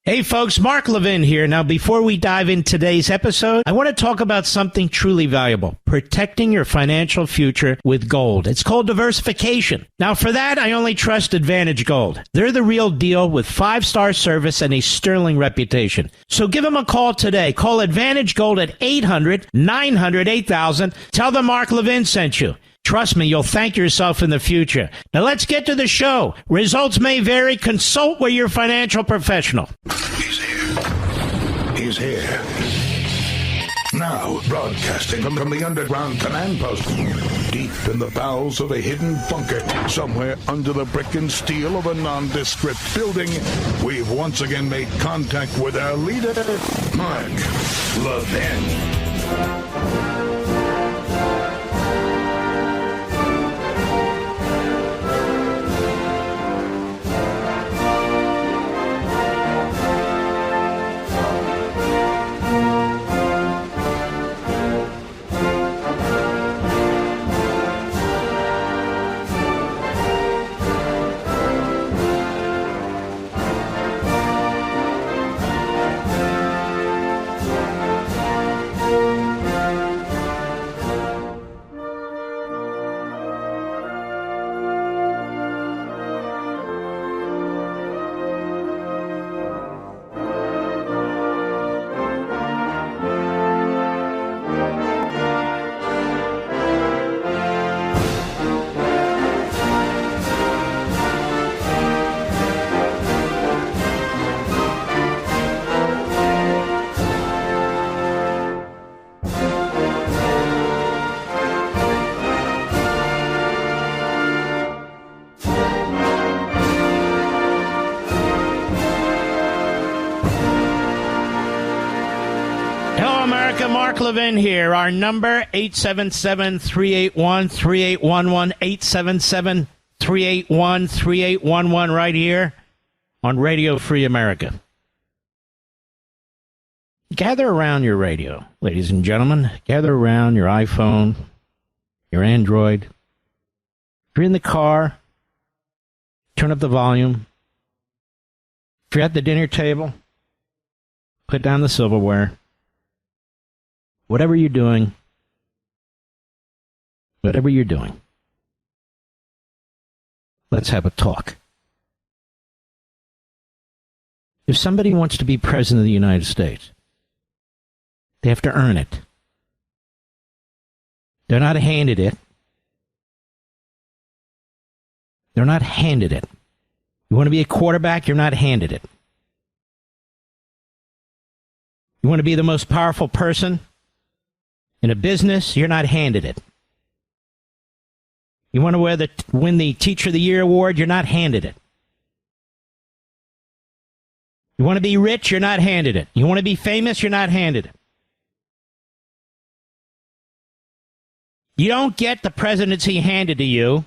Hey folks, Mark Levin here. Now, before we dive in today's episode, I want to talk about something truly valuable, protecting your financial future with gold. It's called diversification. Now, for that, I only trust Advantage Gold. They're the real deal with 5-star service and a sterling reputation. So give them a call today. Call Advantage Gold at 800-900-8000. Tell them Mark Levin sent you. Trust me, you'll thank yourself in the future. Now let's get to the show. Results may vary. Consult with your financial professional. He's here. He's here. Now, broadcasting from the underground command post, deep in the bowels of a hidden bunker, somewhere under the brick and steel of a nondescript building, we've once again made contact with our leader, Mark Levin. Mark Levin here. Our number, 877-381-3811, 877-381-3811, right here on Radio Free America. Gather around your radio, ladies and gentlemen. Gather around your iPhone, your Android. If you're in the car, turn up the volume. If you're at the dinner table, put down the silverware. Whatever you're doing, let's have a talk. If somebody wants to be president of the United States, they have to earn it. They're not handed it. You want to be a quarterback, you're not handed it. You want to be the most powerful person in a business, you're not handed it. You want to win the Teacher of the Year award, you're not handed it. You want to be rich, you're not handed it. You want to be famous, you're not handed it. You don't get the presidency handed to you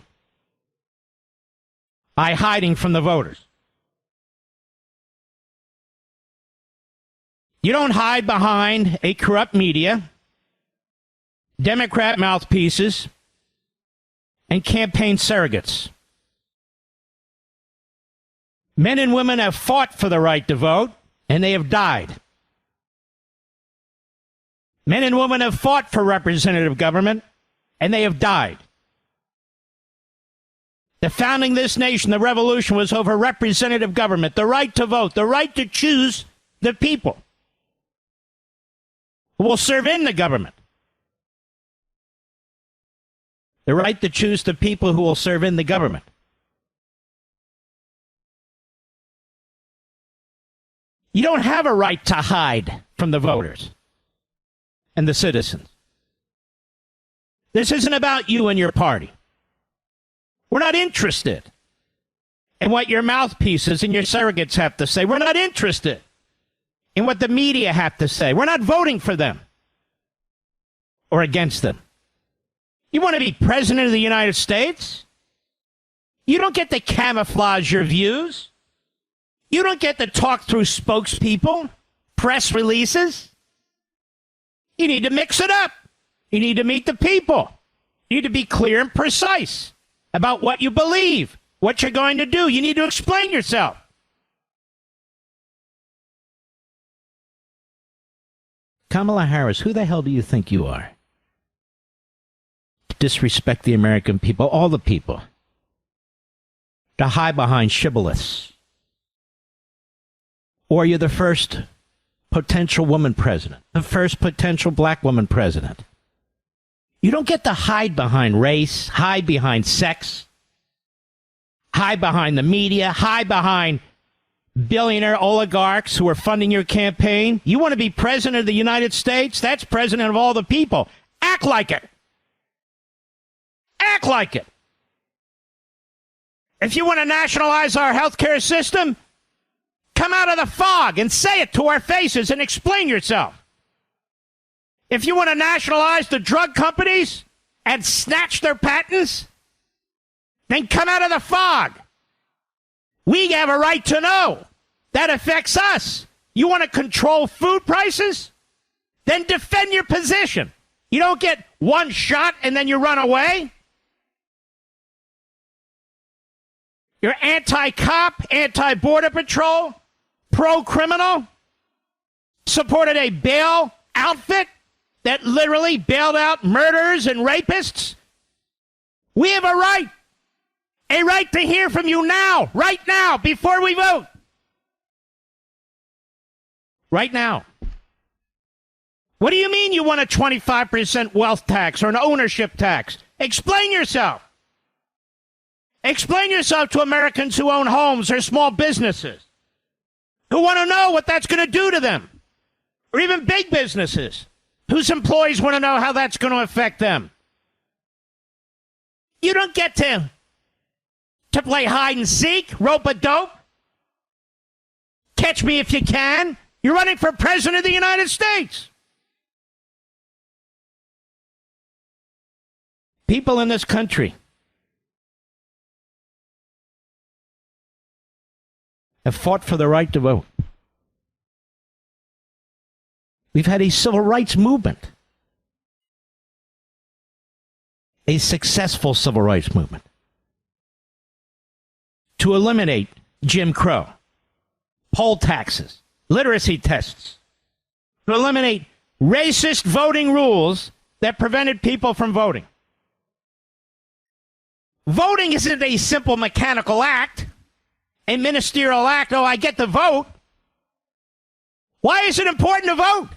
by hiding from the voters. You don't hide behind a corrupt media, Democrat mouthpieces, and campaign surrogates. Men and women have fought for the right to vote, and they have died. Men and women have fought for representative government, and they have died. The founding of this nation, the revolution, was over representative government, the right to vote, the right to choose the people who will serve in the government. The right to choose the people who will serve in the government. You don't have a right to hide from the voters and the citizens. This isn't about you and your party. We're not interested in what your mouthpieces and your surrogates have to say. We're not interested in what the media have to say. We're not voting for them or against them. You want to be president of the United States? You don't get to camouflage your views. You don't get to talk through spokespeople, press releases. You need to mix it up. You need to meet the people. You need to be clear and precise about what you believe, what you're going to do. You need to explain yourself. Kamala Harris, who the hell do you think you are? To disrespect the American people, all the people. To hide behind shibboleths. Or you're the first potential woman president, the first potential black woman president. You don't get to hide behind race, hide behind sex, hide behind the media, hide behind billionaire oligarchs who are funding your campaign. You want to be president of the United States? That's president of all the people. Act like it. Act like it. If you want to nationalize our healthcare system, come out of the fog and say it to our faces and explain yourself. If you want to nationalize the drug companies and snatch their patents, then come out of the fog. We have a right to know. That affects us. You want to control food prices? Then defend your position. You don't get one shot and then you run away. You're anti-cop, anti-border patrol, pro-criminal, supported a bail outfit that literally bailed out murderers and rapists. We have a right to hear from you now, right now, before we vote. Right now. What do you mean you want a 25% wealth tax or an ownership tax? Explain yourself. Explain yourself to Americans who own homes or small businesses, who want to know what that's going to do to them, or even big businesses whose employees want to know how that's going to affect them. You don't get to play hide and seek, rope-a-dope, catch me if you can. You're running for president of the United States. People in this country have fought for the right to vote. We've had a civil rights movement, a successful civil rights movement, to eliminate Jim Crow, poll taxes, literacy tests, to eliminate racist voting rules that prevented people from voting. Voting isn't a simple mechanical act, a ministerial act. Oh, I get to vote. Why is it important to vote?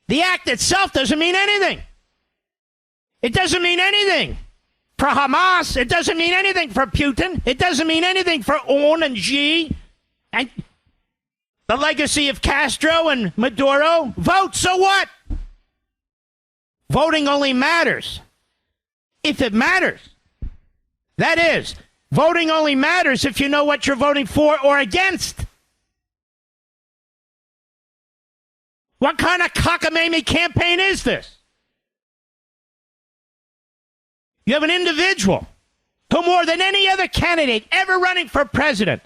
The act itself doesn't mean anything. It doesn't mean anything for Hamas. It doesn't mean anything for Putin. It doesn't mean anything for Un and Xi and the legacy of Castro and Maduro. Vote, so what? Voting only matters if it matters. That is, voting only matters if you know what you're voting for or against. What kind of cockamamie campaign is this? You have an individual who, more than any other candidate ever running for president,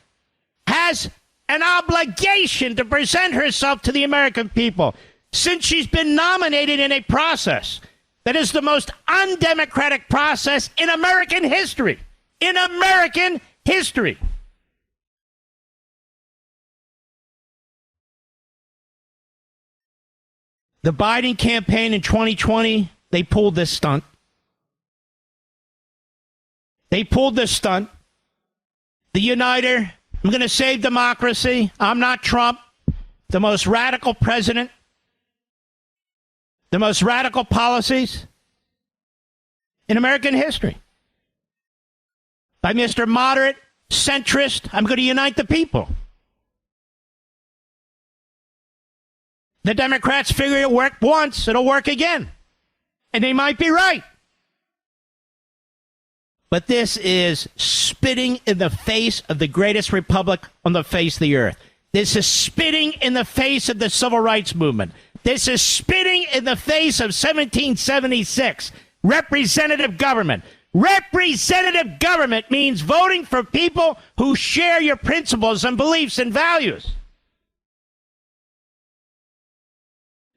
has an obligation to present herself to the American people, since she's been nominated in a process that is the most undemocratic process in American history. In American history. The Biden campaign in 2020, they pulled this stunt. They pulled this stunt. The uniter, I'm going to save democracy. I'm not Trump. The most radical president. The most radical policies in American history. By Mr. Moderate, centrist, I'm going to unite the people. The Democrats figure it worked once, it'll work again. And they might be right. But this is spitting in the face of the greatest republic on the face of the earth. This is spitting in the face of the civil rights movement. This is spitting in the face of 1776, representative government. Representative government means voting for people who share your principles and beliefs and values.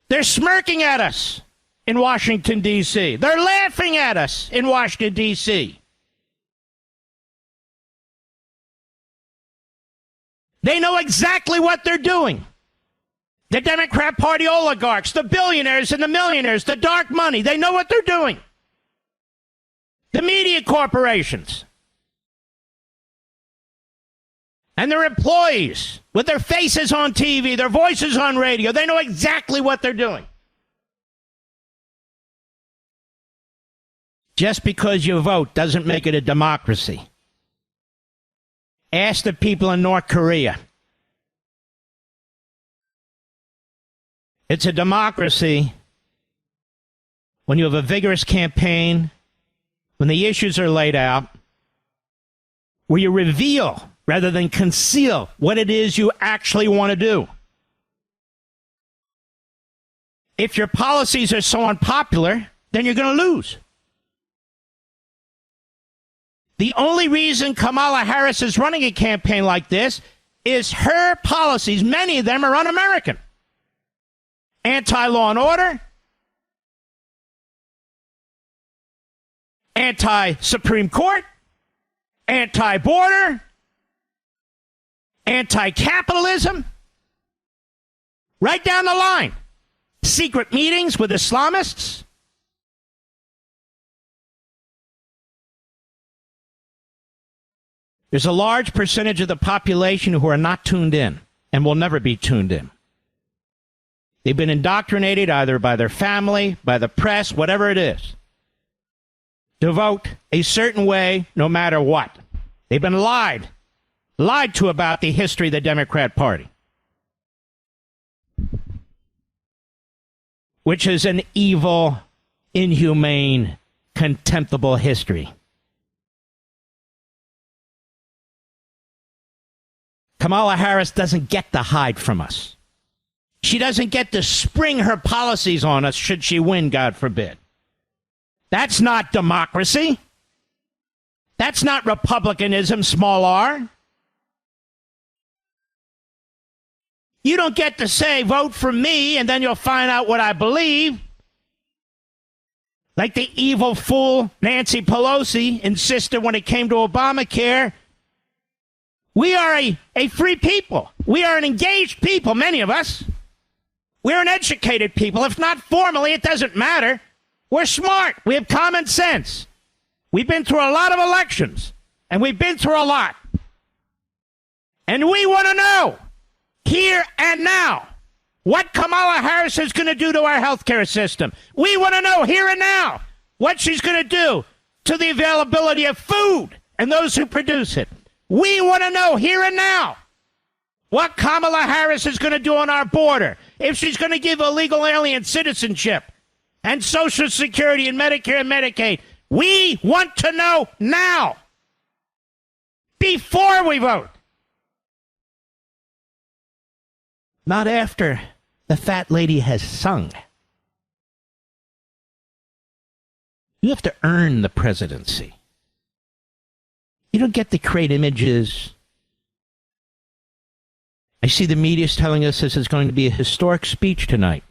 They're smirking at us in Washington, D.C. They're laughing at us in Washington, D.C. They know exactly what they're doing. The Democrat Party oligarchs, the billionaires and the millionaires, the dark money, they know what they're doing. The media corporations and their employees with their faces on TV, their voices on radio, they know exactly what they're doing. Just because you vote doesn't make it a democracy. Ask the people in North Korea. It's a democracy when you have a vigorous campaign, when the issues are laid out, where you reveal rather than conceal what it is you actually want to do. If your policies are so unpopular, then you're going to lose. The only reason Kamala Harris is running a campaign like this is her policies, many of them are un-American. Anti-law and order, anti-Supreme Court, anti-border, anti-capitalism, right down the line. Secret meetings with Islamists. There's a large percentage of the population who are not tuned in and will never be tuned in. They've been indoctrinated either by their family, by the press, whatever it is, to vote a certain way no matter what. They've been lied to about the history of the Democrat Party, which is an evil, inhumane, contemptible history. Kamala Harris doesn't get to hide from us. She doesn't get to spring her policies on us should she win, God forbid. That's not democracy. That's not republicanism, small r. You don't get to say, vote for me, and then you'll find out what I believe. Like the evil fool Nancy Pelosi insisted when it came to Obamacare. We are a free people. We are an engaged people, many of us. We're an educated people. If not formally, it doesn't matter. We're smart. We have common sense. We've been through a lot of elections, and we've been through a lot. And we want to know, here and now, what Kamala Harris is going to do to our healthcare system. We want to know here and now what she's going to do to the availability of food and those who produce it. We want to know here and now what Kamala Harris is going to do on our border, if she's going to give illegal alien citizenship and Social Security and Medicare and Medicaid. We want to know now, before we vote. Not after the fat lady has sung. You have to earn the presidency. You don't get to create images. I see the media is telling us this is going to be a historic speech tonight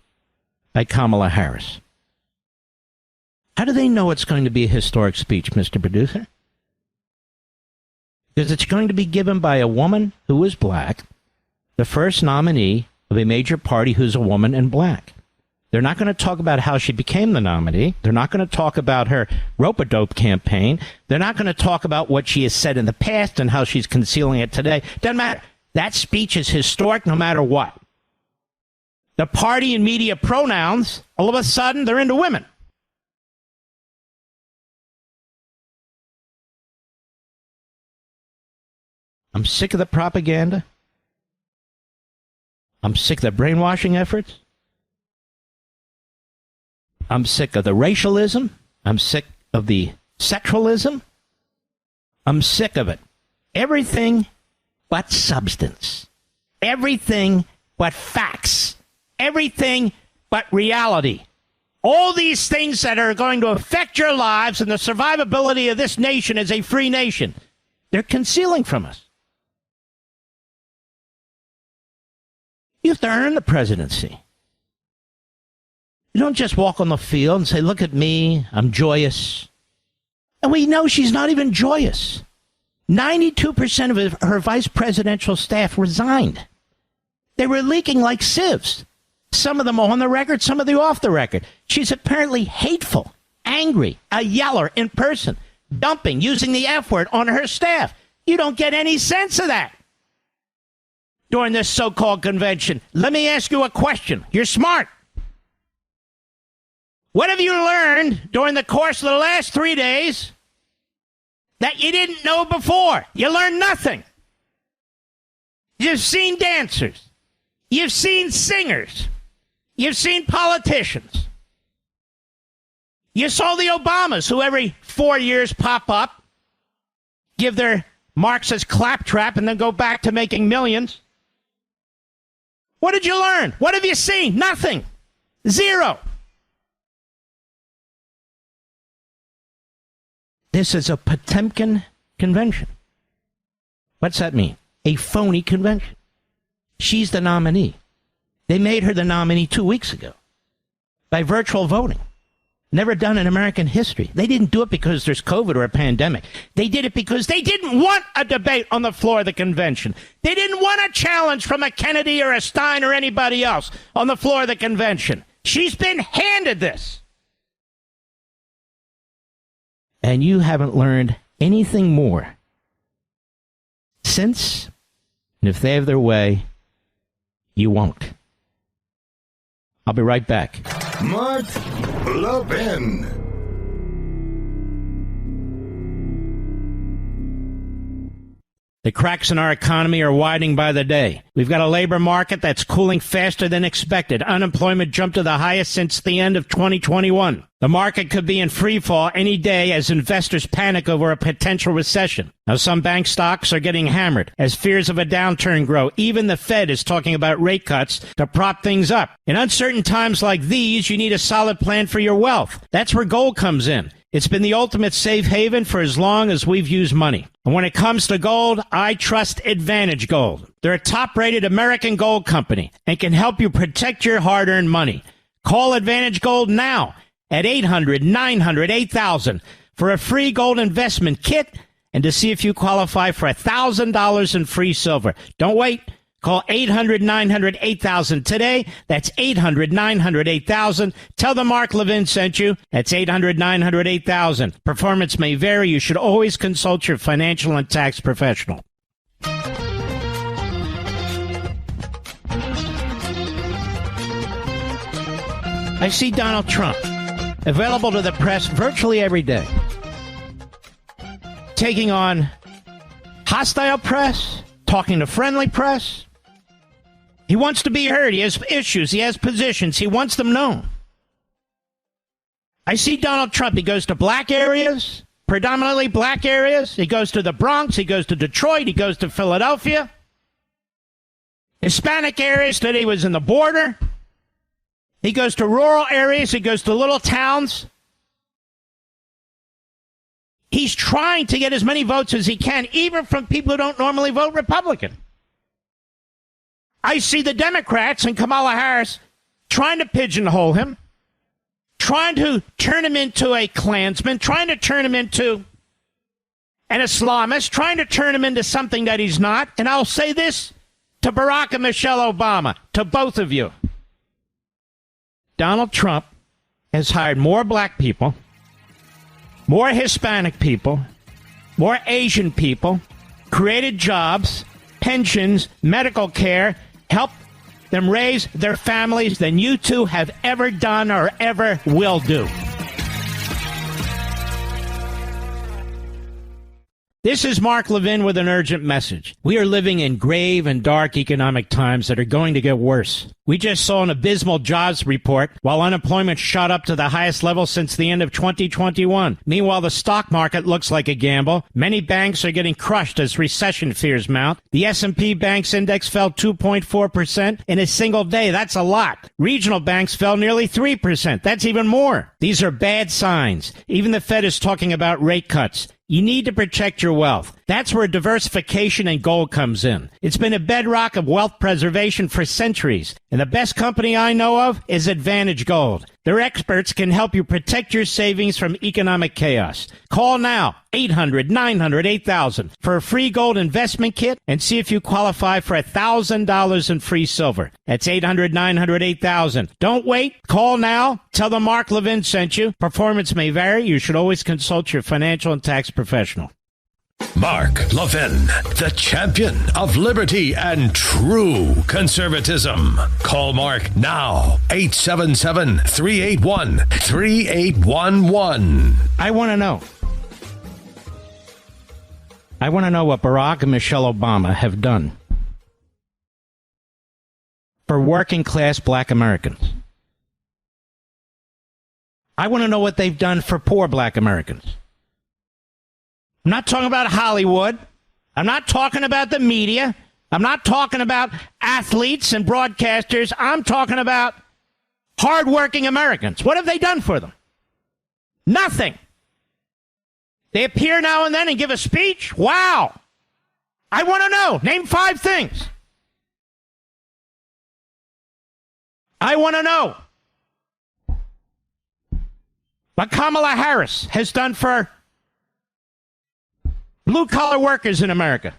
by Kamala Harris. How do they know it's going to be a historic speech, Mr. Producer? Because it's going to be given by a woman who is black, the first nominee of a major party who's a woman and black. They're not going to talk about how she became the nominee. They're not going to talk about her rope-a-dope campaign. They're not going to talk about what she has said in the past and how she's concealing it today. Doesn't matter. That speech is historic no matter what. The party and media pronouns, all of a sudden, they're into women. I'm sick of the propaganda. I'm sick of the brainwashing efforts. I'm sick of the racialism. I'm sick of the sexualism. I'm sick of it. Everything but substance. Everything but facts. Everything but reality. All these things that are going to affect your lives and the survivability of this nation as a free nation, they're concealing from us. You have to earn the presidency. You don't just walk on the field and say, look at me, I'm joyous. And we know she's not even joyous. 92% of her vice presidential staff resigned. They were leaking like sieves. some of them on the record, some of them off the record. She's apparently hateful, angry, a yeller in person, dumping, using the F word on her staff. You don't get any sense of that during this so-called convention. Let me ask you a question. You're smart. What have you learned during the course of the last 3 days that you didn't know before? You learned nothing. You've seen dancers. You've seen singers. You've seen politicians. You saw the Obamas, who every 4 years pop up, give their Marxist claptrap, and then go back to making millions. What did you learn? What have you seen? Nothing. Zero. This is a Potemkin convention. What's that mean? A phony convention. She's the nominee. They made her the nominee 2 weeks ago by virtual voting. Never done in American history. They didn't do it because there's COVID or a pandemic. They did it because they didn't want a debate on the floor of the convention. They didn't want a challenge from a Kennedy or a Stein or anybody else on the floor of the convention. She's been handed this. And you haven't learned anything more since, and if they have their way, you won't. I'll be right back. Mark Levin. The cracks in our economy are widening by the day. We've got a labor market that's cooling faster than expected. Unemployment jumped to the highest since the end of 2021. The market could be in free fall any day as investors panic over a potential recession. Now, some bank stocks are getting hammered as fears of a downturn grow. Even the Fed is talking about rate cuts to prop things up. In uncertain times like these, you need a solid plan for your wealth. That's where gold comes in. It's been the ultimate safe haven for as long as we've used money. And when it comes to gold, I trust Advantage Gold. They're a top-rated American gold company and can help you protect your hard-earned money. Call Advantage Gold now at 800-900-8000 for a free gold investment kit and to see if you qualify for $1,000 in free silver. Don't wait. Call 800-900-8000 today. That's 800-900-8000. Tell them Mark Levin sent you. That's 800-900-8000. Performance may vary. You should always consult your financial and tax professional. I see Donald Trump available to the press virtually every day, taking on hostile press, talking to friendly press. He wants to be heard. He has issues. He has positions. He wants them known. I see Donald Trump. He goes to black areas, predominantly black areas. He goes to the Bronx. He goes to Detroit. He goes to Philadelphia. Hispanic areas that he was in the border. He goes to rural areas. He goes to little towns. He's trying to get as many votes as he can, even from people who don't normally vote Republican. I see the Democrats and Kamala Harris trying to pigeonhole him, trying to turn him into a Klansman, trying to turn him into an Islamist, trying to turn him into something that he's not. And I'll say this to Barack and Michelle Obama, to both of you. Donald Trump has hired more black people, more Hispanic people, more Asian people, created jobs, pensions, medical care, helped them raise their families than you two have ever done or ever will do. This is Mark Levin with an urgent message. We are living in grave and dark economic times that are going to get worse. We just saw an abysmal jobs report while unemployment shot up to the highest level since the end of 2021. Meanwhile, the stock market looks like a gamble. Many banks are getting crushed as recession fears mount. The S&P Banks Index fell 2.4% in a single day. That's a lot. Regional banks fell nearly 3%. That's even more. These are bad signs. Even the Fed is talking about rate cuts. You need to protect your wealth. That's where diversification and gold comes in. It's been a bedrock of wealth preservation for centuries. And the best company I know of is Advantage Gold. They're Their experts can help you protect your savings from economic chaos. Call now, 800-900-8000 for a free gold investment kit and see if you qualify for $1,000 in free silver. That's 800-900-8000. Don't wait. Call now. Tell them Mark Levin sent you. Performance may vary. You should always consult your financial and tax professional. Mark Levin, the champion of liberty and true conservatism. Call Mark now, 877-381-3811. I want to know. I want to know what Barack and Michelle Obama have done for working class black Americans. I want to know what they've done for poor black Americans. I'm not talking about Hollywood. I'm not talking about the media. I'm not talking about athletes and broadcasters. I'm talking about hardworking Americans. What have they done for them? Nothing. They appear now and then and give a speech. Wow. I want to know. Name 5 things. I want to know what Kamala Harris has done for blue-collar workers in America.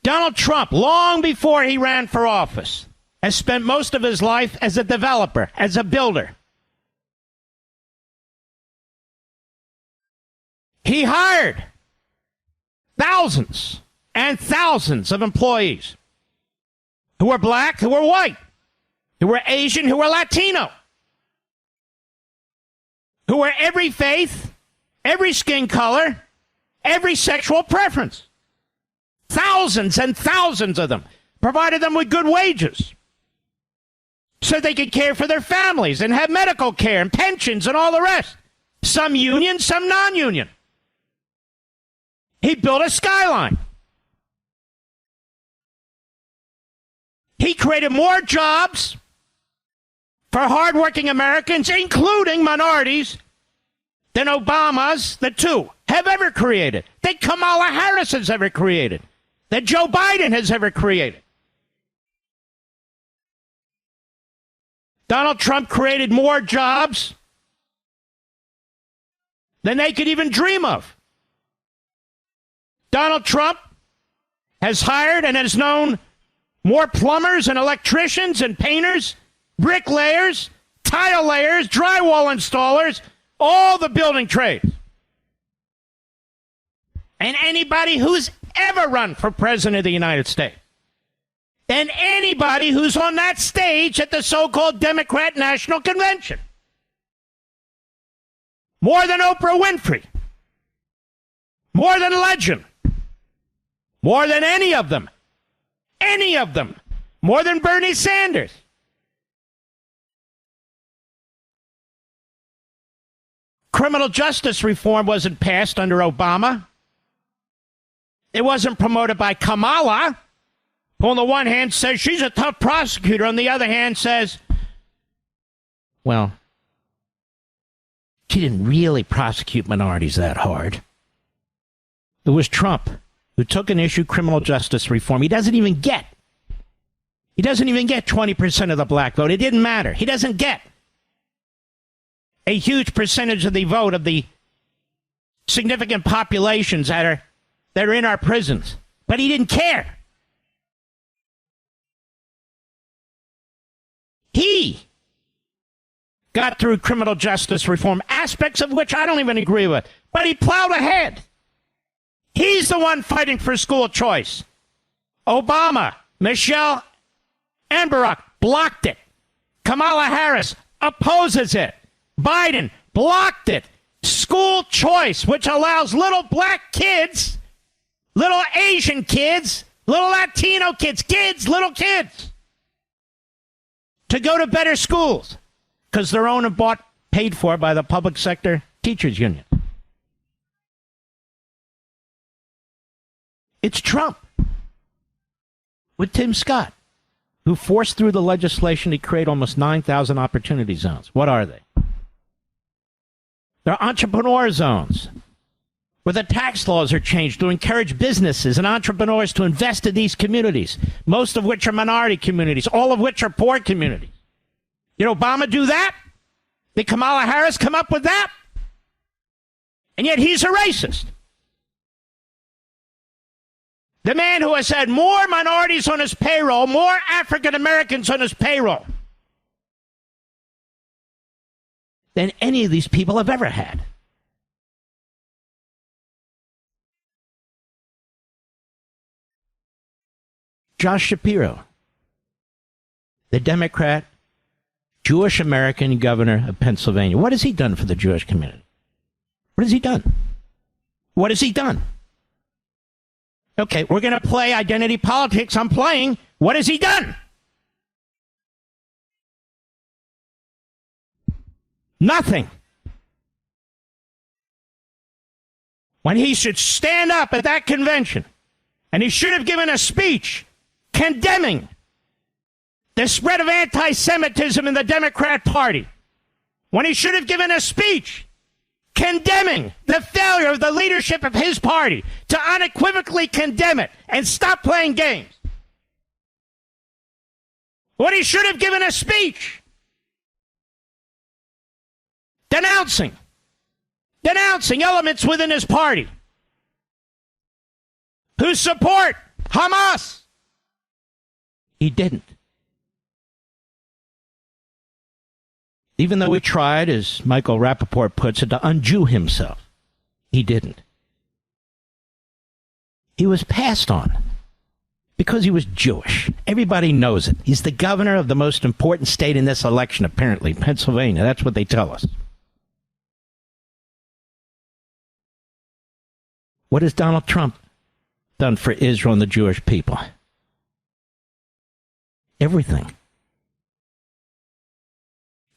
Donald Trump, long before he ran for office, has spent most of his life as a developer, as a builder. He hired thousands and thousands of employees who were black, who were white, who were Asian, who were Latino, who were every faith, every skin color, every sexual preference. Thousands and thousands of them. Provided them with good wages so they could care for their families and have medical care and pensions and all the rest. Some union, some non-union. He built a skyline. He created more jobs for hardworking Americans, including minorities, than Obama's, the 2, have ever created, that Kamala Harris has ever created, that Joe Biden has ever created. Donald Trump created more jobs than they could even dream of. Donald Trump has hired and has known more plumbers and electricians and painters, bricklayers, tile layers, drywall installers, all the building trades. And anybody who's ever run for president of the United States. And anybody who's on that stage at the so-called Democrat National Convention. More than Oprah Winfrey. More than Legend. More than any of them. Any of them. More than Bernie Sanders. Criminal justice reform wasn't passed under Obama. It wasn't promoted by Kamala, who on the one hand says she's a tough prosecutor, on the other hand says, well, she didn't really prosecute minorities that hard. It was Trump who took and issued criminal justice reform. He doesn't even get 20% of the black vote. It didn't matter. He doesn't get a huge percentage of the vote of the significant populations that are in our prisons. But he didn't care. He got through criminal justice reform, aspects of which I don't even agree with. But he plowed ahead. He's the one fighting for school choice. Obama, Michelle, and Barack blocked it. Kamala Harris opposes it. Biden blocked it. School choice, which allows little black kids, little Asian kids, little Latino kids, little kids, to go to better schools because they're owned and bought, paid for by the public sector teachers union. It's Trump with Tim Scott, who forced through the legislation to create almost 9,000 opportunity zones. What are they? They're entrepreneur zones where the tax laws are changed to encourage businesses and entrepreneurs to invest in these communities, most of which are minority communities, all of which are poor communities. Did Obama do that? Did Kamala Harris come up with that? And yet he's a racist. The man who has had more minorities on his payroll, more African Americans on his payroll than any of these people have ever had. Josh Shapiro, the Democrat, Jewish American governor of Pennsylvania. What has he done for the Jewish community? What has he done? What has he done? Okay, we're going to play identity politics. I'm playing. What has he done? Nothing. When he should stand up at that convention, and he should have given a speech condemning the spread of anti-Semitism in the Democrat Party, when he should have given a speech condemning the failure of the leadership of his party to unequivocally condemn it and stop playing games, when he should have given a speech denouncing elements within his party who support Hamas, he didn't. Even though he tried, as Michael Rappaport puts it, to un-Jew himself, he didn't. He was passed on because he was Jewish. Everybody knows it. He's the governor of the most important state in this election, apparently, Pennsylvania. That's what they tell us. What has Donald Trump done for Israel and the Jewish people? Everything.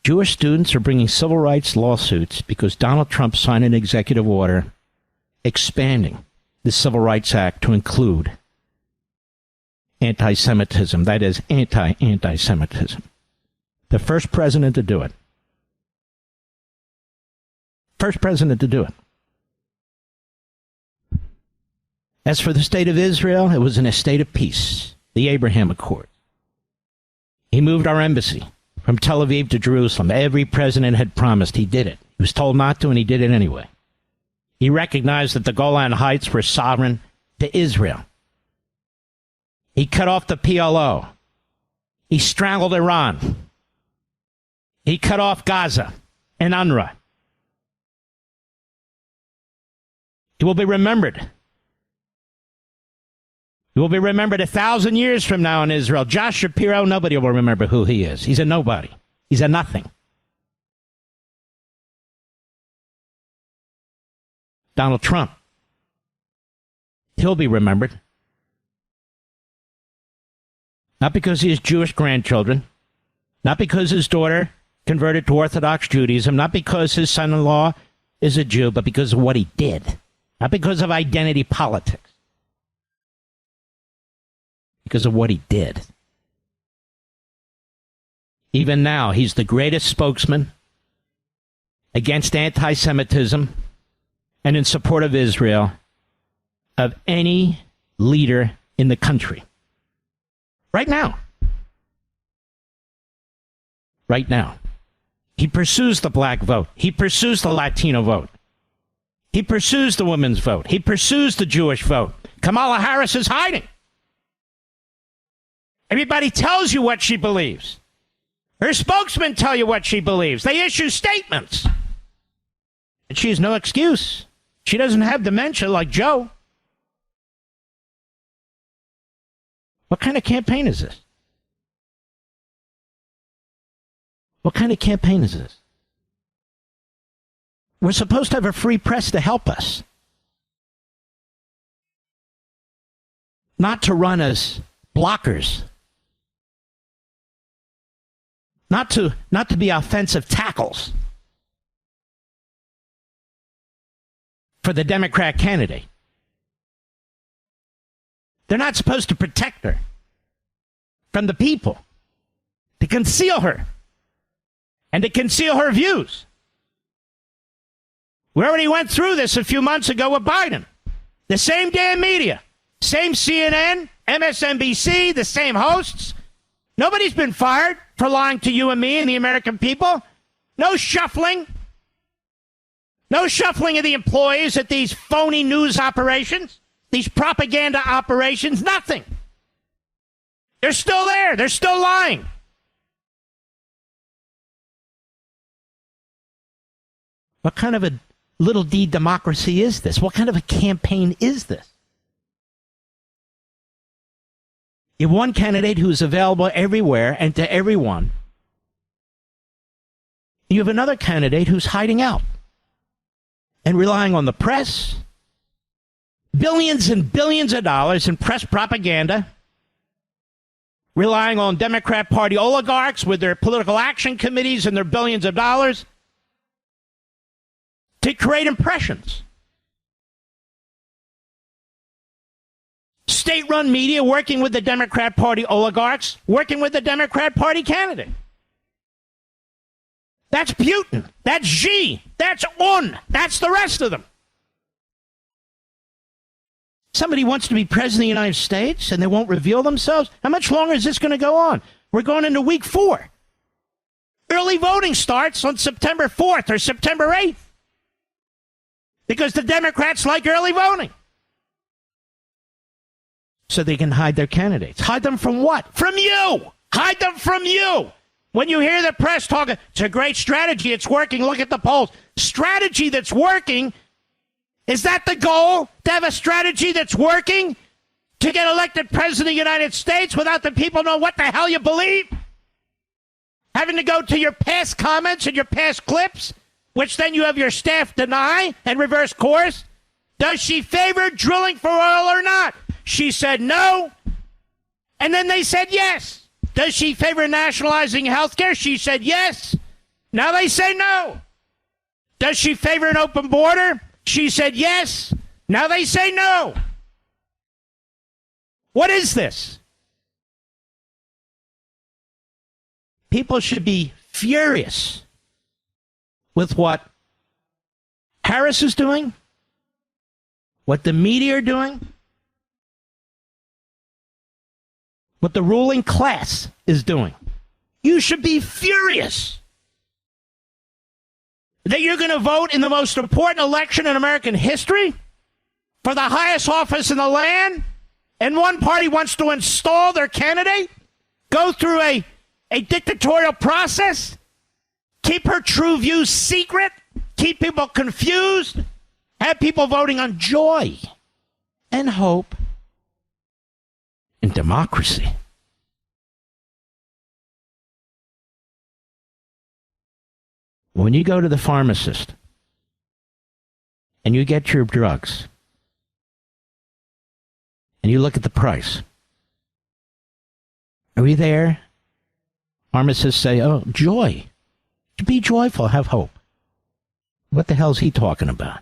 Jewish students are bringing civil rights lawsuits because Donald Trump signed an executive order expanding the Civil Rights Act to include anti-Semitism. That is, anti-Semitism. The first president to do it. First president to do it. As for the state of Israel, it was in a state of peace, the Abraham Accord. He moved our embassy from Tel Aviv to Jerusalem. Every president had promised. He did it. He was told not to, and he did it anyway. He recognized that the Golan Heights were sovereign to Israel. He cut off the PLO. He strangled Iran. He cut off Gaza and UNRWA. He will be remembered. He will be remembered 1,000 years from now in Israel. Josh Shapiro, nobody will remember who he is. He's a nobody. He's a nothing. Donald Trump, he'll be remembered. Not because he has Jewish grandchildren, not because his daughter converted to Orthodox Judaism, not because his son-in-law is a Jew, but because of what he did. Not because of identity politics. Because of what he did. Even now, he's the greatest spokesman against anti-Semitism and in support of Israel of any leader in the country. Right now. Right now. He pursues the black vote. He pursues the Latino vote. He pursues the women's vote. He pursues the Jewish vote. Kamala Harris is hiding. Everybody tells you what she believes. Her spokesmen tell you what she believes. They issue statements. And she has no excuse. She doesn't have dementia like Joe. What kind of campaign is this? What kind of campaign is this? We're supposed to have a free press to help us. Not to run as blockers. Not to be offensive tackles for the Democrat candidate. They're not supposed to protect her from the people, to conceal her, and to conceal her views. We already went through this a few months ago with Biden. The same damn media. Same CNN, MSNBC, the same hosts. Nobody's been fired for lying to you and me and the American people. No shuffling. No shuffling of the employees at these phony news operations, these propaganda operations, nothing. They're still there. They're still lying. What kind of a little d democracy is this? What kind of a campaign is this? You have one candidate who's available everywhere and to everyone. You have another candidate who's hiding out and relying on the press, billions and billions of dollars in press propaganda, relying on Democrat Party oligarchs with their political action committees and their billions of dollars to create impressions. State-run media working with the Democrat Party oligarchs, working with the Democrat Party candidate. That's Putin. That's Xi. That's Un. That's the rest of them. Somebody wants to be president of the United States and they won't reveal themselves? How much longer is this going to go on? We're going into week 4. Early voting starts on September 4th or September 8th. Because the Democrats like early voting. So they can hide their candidates. Hide them from what? From you! Hide them from you! When you hear the press talking, it's a great strategy, it's working, look at the polls. Strategy that's working? Is that the goal? To have a strategy that's working? To get elected president of the United States without the people know what the hell you believe? Having to go to your past comments and your past clips, which then you have your staff deny and reverse course? Does she favor drilling for oil or not? She said no, and then they said yes. Does she favor nationalizing health care? She said yes. Now they say no. Does she favor an open border? She said yes. Now they say no. What is this? People should be furious with what Harris is doing, what the media are doing, what the ruling class is doing. You should be furious that you're going to vote in the most important election in American history for the highest office in the land, and one party wants to install their candidate, go through a dictatorial process, keep her true views secret, keep people confused, have people voting on joy and hope in democracy. When you go to the pharmacist and you get your drugs and you look at the price, are we there? Pharmacists say, oh, joy. Be joyful, have hope. What the hell is he talking about?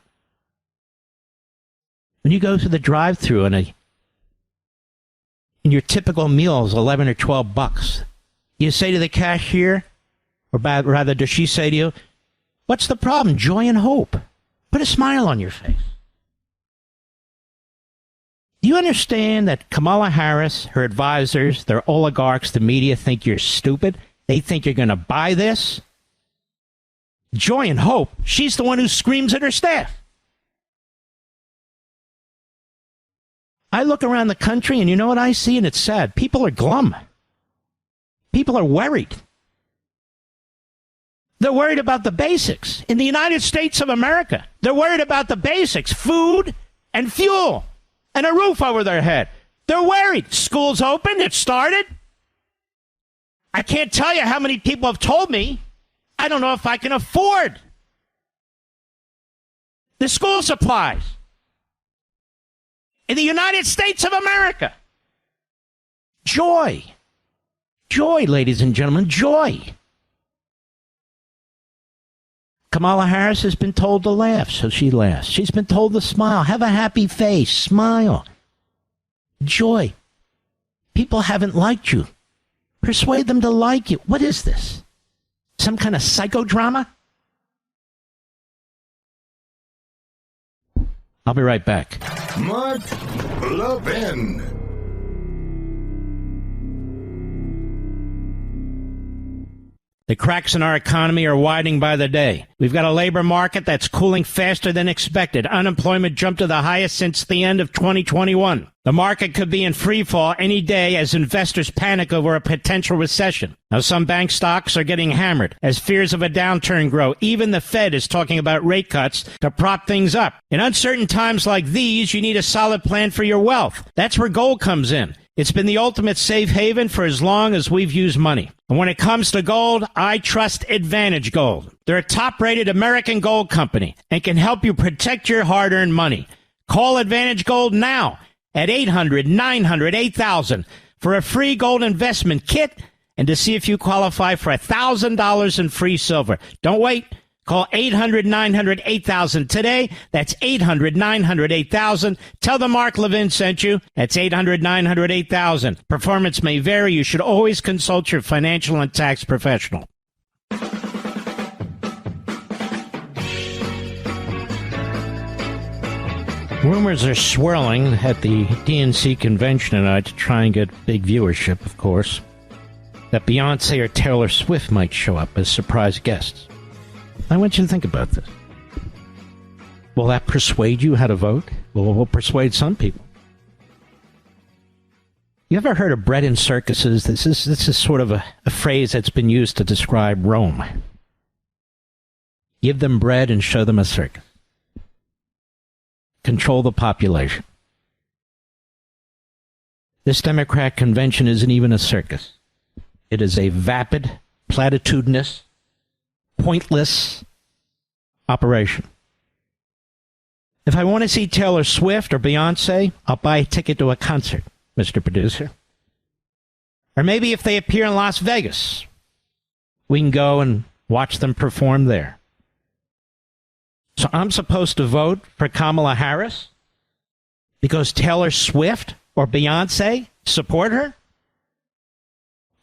When you go to the drive-thru and your typical meal is 11 or 12 bucks, you say to the cashier, or rather does she say to you, what's the problem? Joy and hope. Put a smile on your face. Do you understand that Kamala Harris, her advisors, their oligarchs, the media think you're stupid? They think you're going to buy this? Joy and hope. She's the one who screams at her staff. I look around the country and you know what I see, and it's sad. People are glum. People are worried. They're worried about the basics. In the United States of America, they're worried about the basics, food and fuel and a roof over their head. They're worried. School's open. It started. I can't tell you how many people have told me, I don't know if I can afford the school supplies in the United States of America. Joy. Joy, ladies and gentlemen, joy. Kamala Harris has been told to laugh, so she laughs. She's been told to smile. Have a happy face. Smile. Joy. People haven't liked you. Persuade them to like you. What is this? Some kind of psychodrama? I'll be right back. Mark Levin. The cracks in our economy are widening by the day. We've got a labor market that's cooling faster than expected. Unemployment jumped to the highest since the end of 2021. The market could be in free fall any day as investors panic over a potential recession. Now, some bank stocks are getting hammered as fears of a downturn grow. Even the Fed is talking about rate cuts to prop things up. In uncertain times like these, you need a solid plan for your wealth. That's where gold comes in. It's been the ultimate safe haven for as long as we've used money. And when it comes to gold, I trust Advantage Gold. They're a top-rated American gold company and can help you protect your hard-earned money. Call Advantage Gold now at 800-900-8000 for a free gold investment kit and to see if you qualify for $1,000 in free silver. Don't wait. Call 800-900-8000 today. That's 800-900-8000. Tell them Mark Levin sent you. That's 800-900-8000. Performance may vary. You should always consult your financial and tax professional. Rumors are swirling at the DNC convention tonight to try and get big viewership, of course, that Beyonce or Taylor Swift might show up as surprise guests. I want you to think about this. Will that persuade you how to vote? Well, it will persuade some people. You ever heard of bread in circuses? This is sort of a phrase that's been used to describe Rome. Give them bread and show them a circus. Control the population. This Democrat convention isn't even a circus. It is a vapid, platitudinous, pointless operation. If I want to see Taylor Swift or Beyonce, I'll buy a ticket to a concert, Mr. Producer. Or maybe if they appear in Las Vegas, we can go and watch them perform there. So I'm supposed to vote for Kamala Harris because Taylor Swift or Beyonce support her?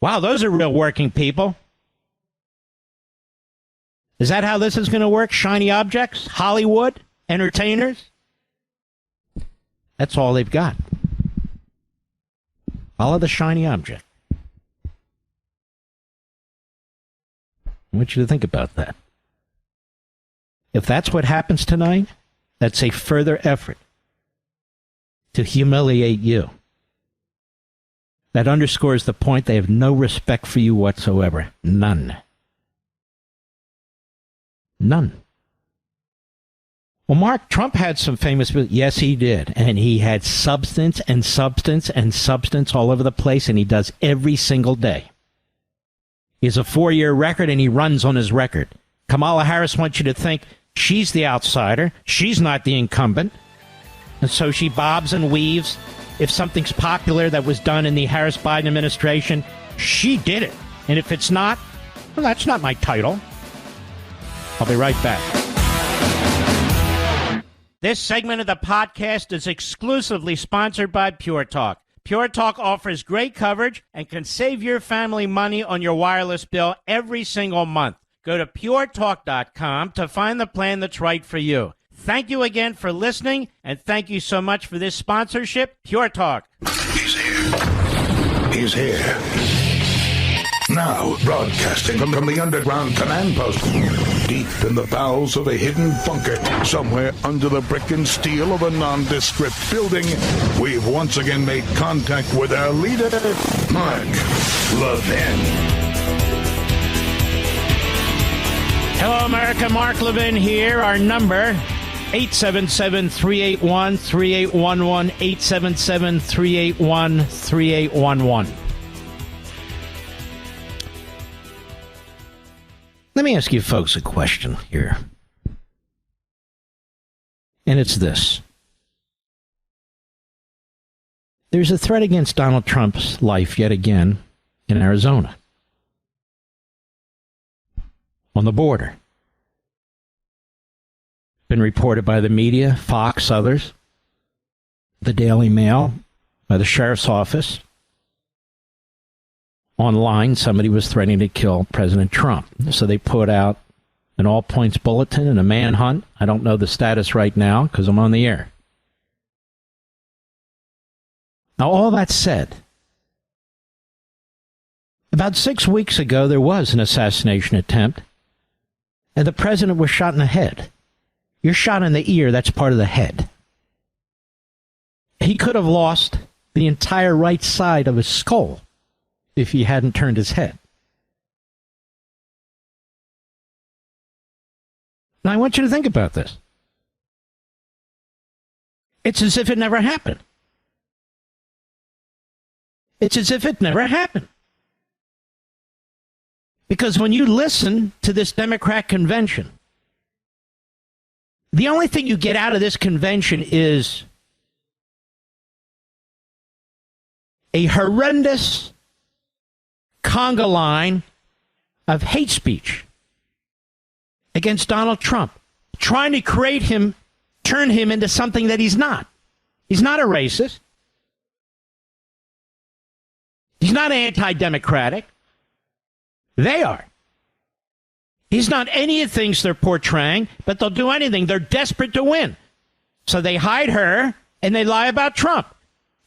Wow, those are real working people. Is that how this is going to work? Shiny objects? Hollywood? Entertainers? That's all they've got. Follow the shiny object. I want you to think about that. If that's what happens tonight, that's a further effort to humiliate you. That underscores the point they have no respect for you whatsoever. None. None. Well, Mark, Trump had some famous... Yes, he did. And he had substance and substance and substance all over the place, and he does every single day. He has a 4-year record, and he runs on his record. Kamala Harris wants you to think she's the outsider. She's not the incumbent. And so she bobs and weaves. If something's popular that was done in the Harris-Biden administration, she did it. And if it's not, well, that's not my title. I'll be right back. This segment of the podcast is exclusively sponsored by Pure Talk. Pure Talk offers great coverage and can save your family money on your wireless bill every single month. Go to puretalk.com to find the plan that's right for you. Thank you again for listening, and thank you so much for this sponsorship, Pure Talk. He's here. He's here. Now, broadcasting from the underground command post, deep in the bowels of a hidden bunker, somewhere under the brick and steel of a nondescript building, we've once again made contact with our leader, Mark Levin. Hello, America. Mark Levin here. Our number, 877-381-3811, 877-381-3811. Let me ask you folks a question here. And it's this. There's a threat against Donald Trump's life yet again in Arizona. On the border. Been reported by the media, Fox, others, the Daily Mail, by the sheriff's office. Online, somebody was threatening to kill President Trump. So they put out an all-points bulletin and a manhunt. I don't know the status right now because I'm on the air. Now, all that said, about 6 weeks ago, there was an assassination attempt, and the president was shot in the head. You're shot in the ear, that's part of the head. He could have lost the entire right side of his skull if he hadn't turned his head. Now, I want you to think about this. It's as if it never happened. It's as if it never happened. Because when you listen to this Democrat convention, the only thing you get out of this convention is a horrendous conga line of hate speech against Donald Trump, trying to create him, turn him into something that he's not. He's not a racist. He's not anti-democratic. They are. He's not any of the things they're portraying, but they'll do anything. They're desperate to win. So they hide her, and they lie about Trump.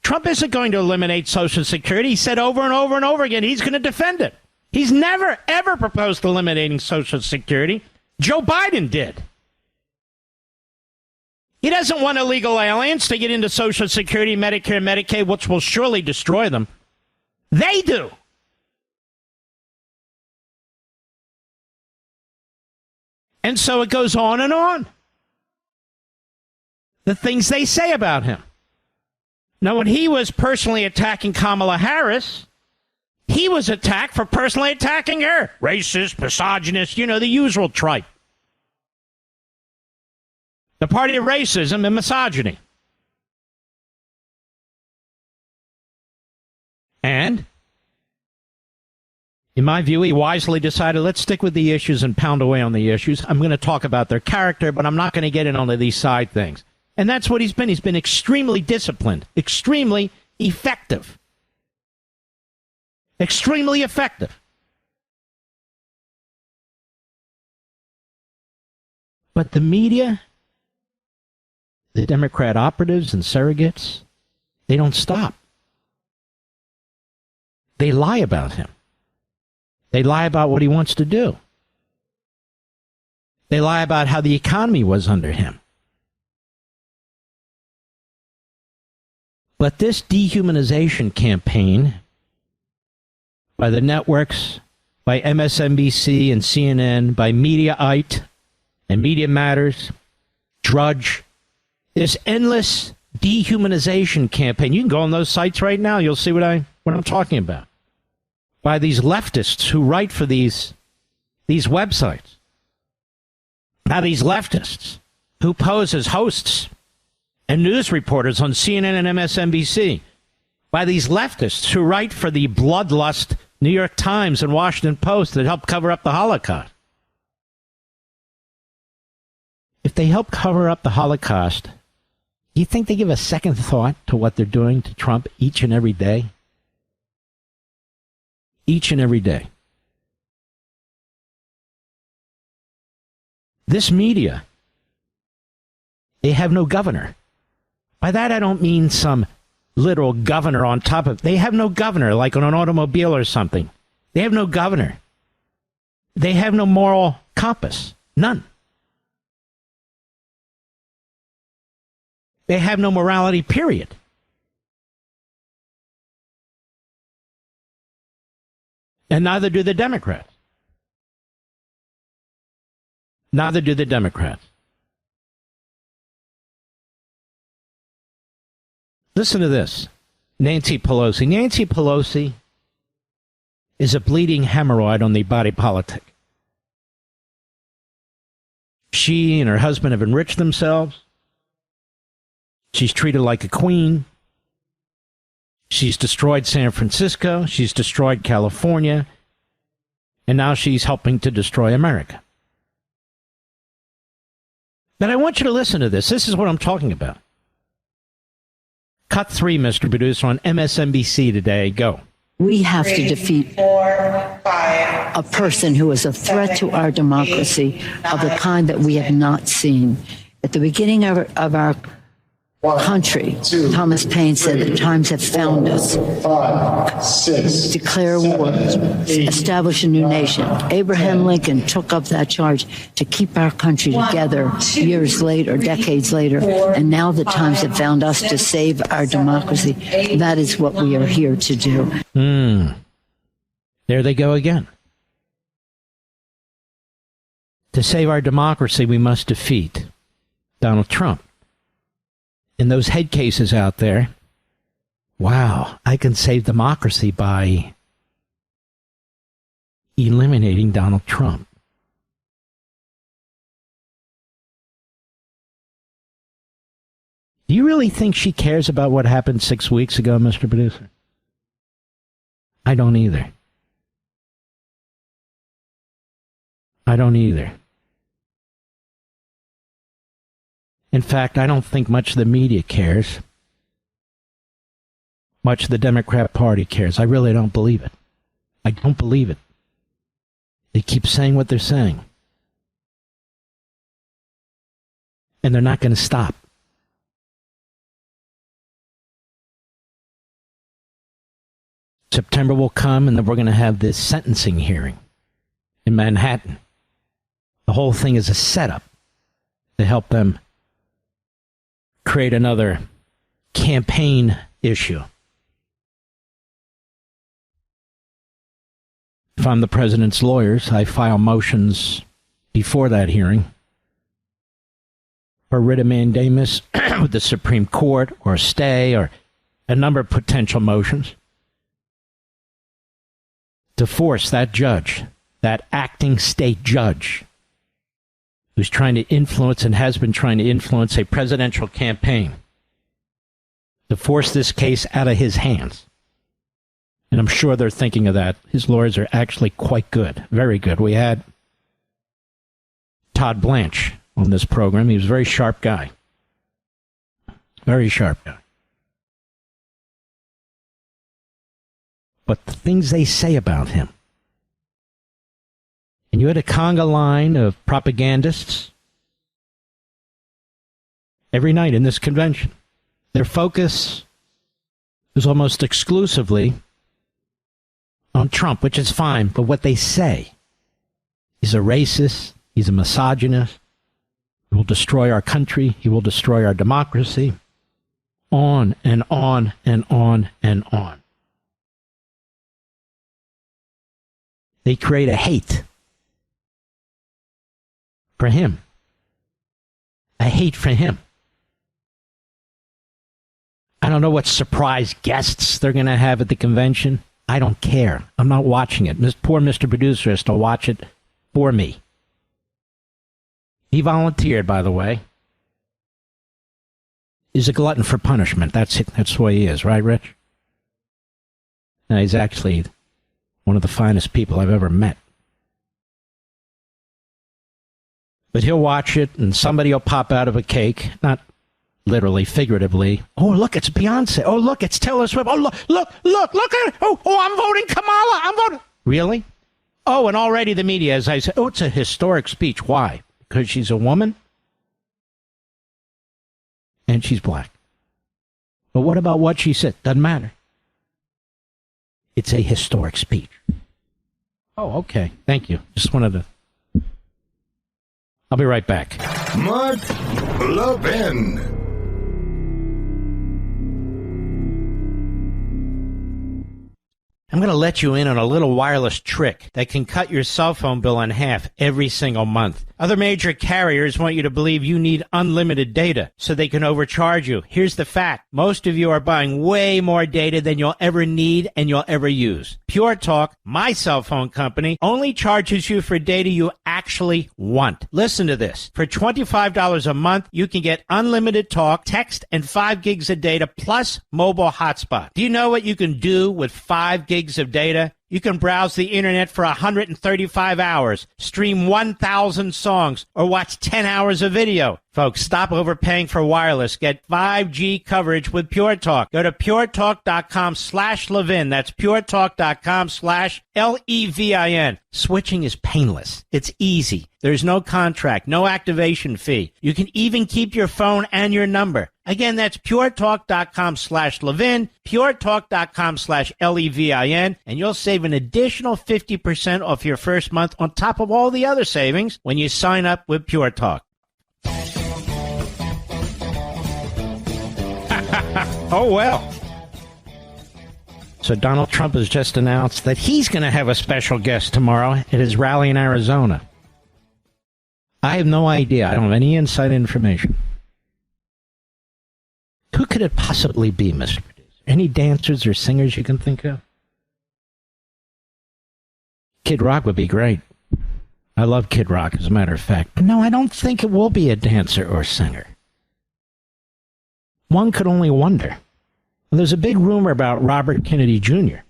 Trump isn't going to eliminate Social Security. He said over and over and over again he's going to defend it. He's never, ever proposed eliminating Social Security. Joe Biden did. He doesn't want illegal aliens to get into Social Security, Medicare, Medicaid, which will surely destroy them. They do. And so it goes on and on. The things they say about him. Now, when he was personally attacking Kamala Harris, he was attacked for personally attacking her. Racist, misogynist, you know, the usual tripe. The party of racism and misogyny. And, in my view, he wisely decided, let's stick with the issues and pound away on the issues. I'm going to talk about their character, but I'm not going to get in on these side things. And that's what he's been. He's been extremely disciplined, extremely effective. Extremely effective. But the media, the Democrat operatives and surrogates, they don't stop. They lie about him. They lie about what he wants to do. They lie about how the economy was under him. But this dehumanization campaign by the networks, by MSNBC and CNN, by Mediaite and Media Matters, Drudge, this endless dehumanization campaign. You can go on those sites right now. You'll see what I'm talking about. By these leftists who write for these websites. Now, these leftists who pose as hosts and news reporters on CNN and MSNBC. By these leftists who write for the bloodlust New York Times and Washington Post that helped cover up the Holocaust. If they help cover up the Holocaust, do you think they give a second thought to what they're doing to Trump each and every day? Each and every day. This media, they have no governor. By that, I don't mean some literal governor on top of. They have no governor, like on an automobile or something. They have no governor. They have no moral compass. None. They have no morality, period. And neither do the Democrats. Neither do the Democrats. Listen to this. Nancy Pelosi. Nancy Pelosi is a bleeding hemorrhoid on the body politic. She and her husband have enriched themselves. She's treated like a queen. She's destroyed San Francisco. She's destroyed California. And now she's helping to destroy America. But I want you to listen to this. This is what I'm talking about. Cut 3, Mr. Producer, on MSNBC today. Go. We have to defeat a person who is a threat to our democracy of the kind that we have not seen. At the beginning of our country. Thomas Paine said that times have found us. 5, 6, Declare war, establish a new nation. Abraham Lincoln took up that charge to keep our country together years later, decades later, and now the times have found us to save our democracy. That is what we are here to do. There they go again. To save our democracy, we must defeat Donald Trump. And those head cases out there, wow, I can save democracy by eliminating Donald Trump. Do you really think she cares about what happened 6 weeks ago, Mr. Producer? I don't either. I don't either. In fact, I don't think much of the media cares. Much of the Democrat Party cares. I really don't believe it. I don't believe it. They keep saying what they're saying. And they're not going to stop. September will come, and then we're going to have this sentencing hearing in Manhattan. The whole thing is a setup to help them create another campaign issue. If I'm the president's lawyers, I file motions before that hearing for writ of mandamus with the Supreme Court, or a stay, or a number of potential motions to force that judge, that acting state judge, who's trying to influence and has been trying to influence a presidential campaign, to force this case out of his hands. And I'm sure they're thinking of that. His lawyers are actually quite good, very good. We had Todd Blanche on this program. He was a very sharp guy. Very sharp guy. But the things they say about him. And you had a conga line of propagandists every night in this convention. Their focus was almost exclusively on Trump, which is fine, but what they say, he's a racist, he's a misogynist, he will destroy our country, he will destroy our democracy, on and on and on and on. They create a hate for him. A hate for him. I don't know what surprise guests they're going to have at the convention. I don't care. I'm not watching it. Poor Mr. Producer has to watch it for me. He volunteered, by the way. He's a glutton for punishment. That's the way he is, right, Rich? No, he's actually one of the finest people I've ever met. But he'll watch it, and somebody will pop out of a cake, not literally, figuratively. Oh, look, it's Beyonce. Oh, look, it's Taylor Swift. Oh, look at it. Oh, I'm voting Kamala. I'm voting. Really? Oh, and already the media, as I said, oh, it's a historic speech. Why? Because she's a woman? And she's black. But what about what she said? Doesn't matter. It's a historic speech. Oh, okay. Thank you. Just wanted to... I'll be right back. Mark Levin. I'm going to let you in on a little wireless trick that can cut your cell phone bill in half every single month. Other major carriers want you to believe you need unlimited data so they can overcharge you. Here's the fact. Most of you are buying way more data than you'll ever need and you'll ever use. Pure Talk, my cell phone company, only charges you for data you actually want. Listen to this. For $25 a month, you can get unlimited talk, text, and 5 gigs of data plus mobile hotspot. Do you know what you can do with 5 gigs of data? You can browse the internet for 135 hours, stream 1,000 songs, or watch 10 hours of video. Folks, stop overpaying for wireless. Get 5G coverage with Pure Talk. Go to puretalk.com/Levin. That's puretalk.com/Levin. Switching is painless. It's easy. There's no contract, no activation fee. You can even keep your phone and your number. Again, that's puretalk.com/Levin, puretalk.com/Levin, and you'll save an additional 50% off your first month on top of all the other savings when you sign up with Pure Talk. Oh, well. So Donald Trump has just announced that he's going to have a special guest tomorrow at his rally in Arizona. I have no idea. I don't have any inside information. Who could it possibly be, Mr. Producer? Any dancers or singers you can think of? Kid Rock would be great. I love Kid Rock, as a matter of fact. No, I don't think it will be a dancer or singer. One could only wonder. There's a big rumor about Robert Kennedy Jr.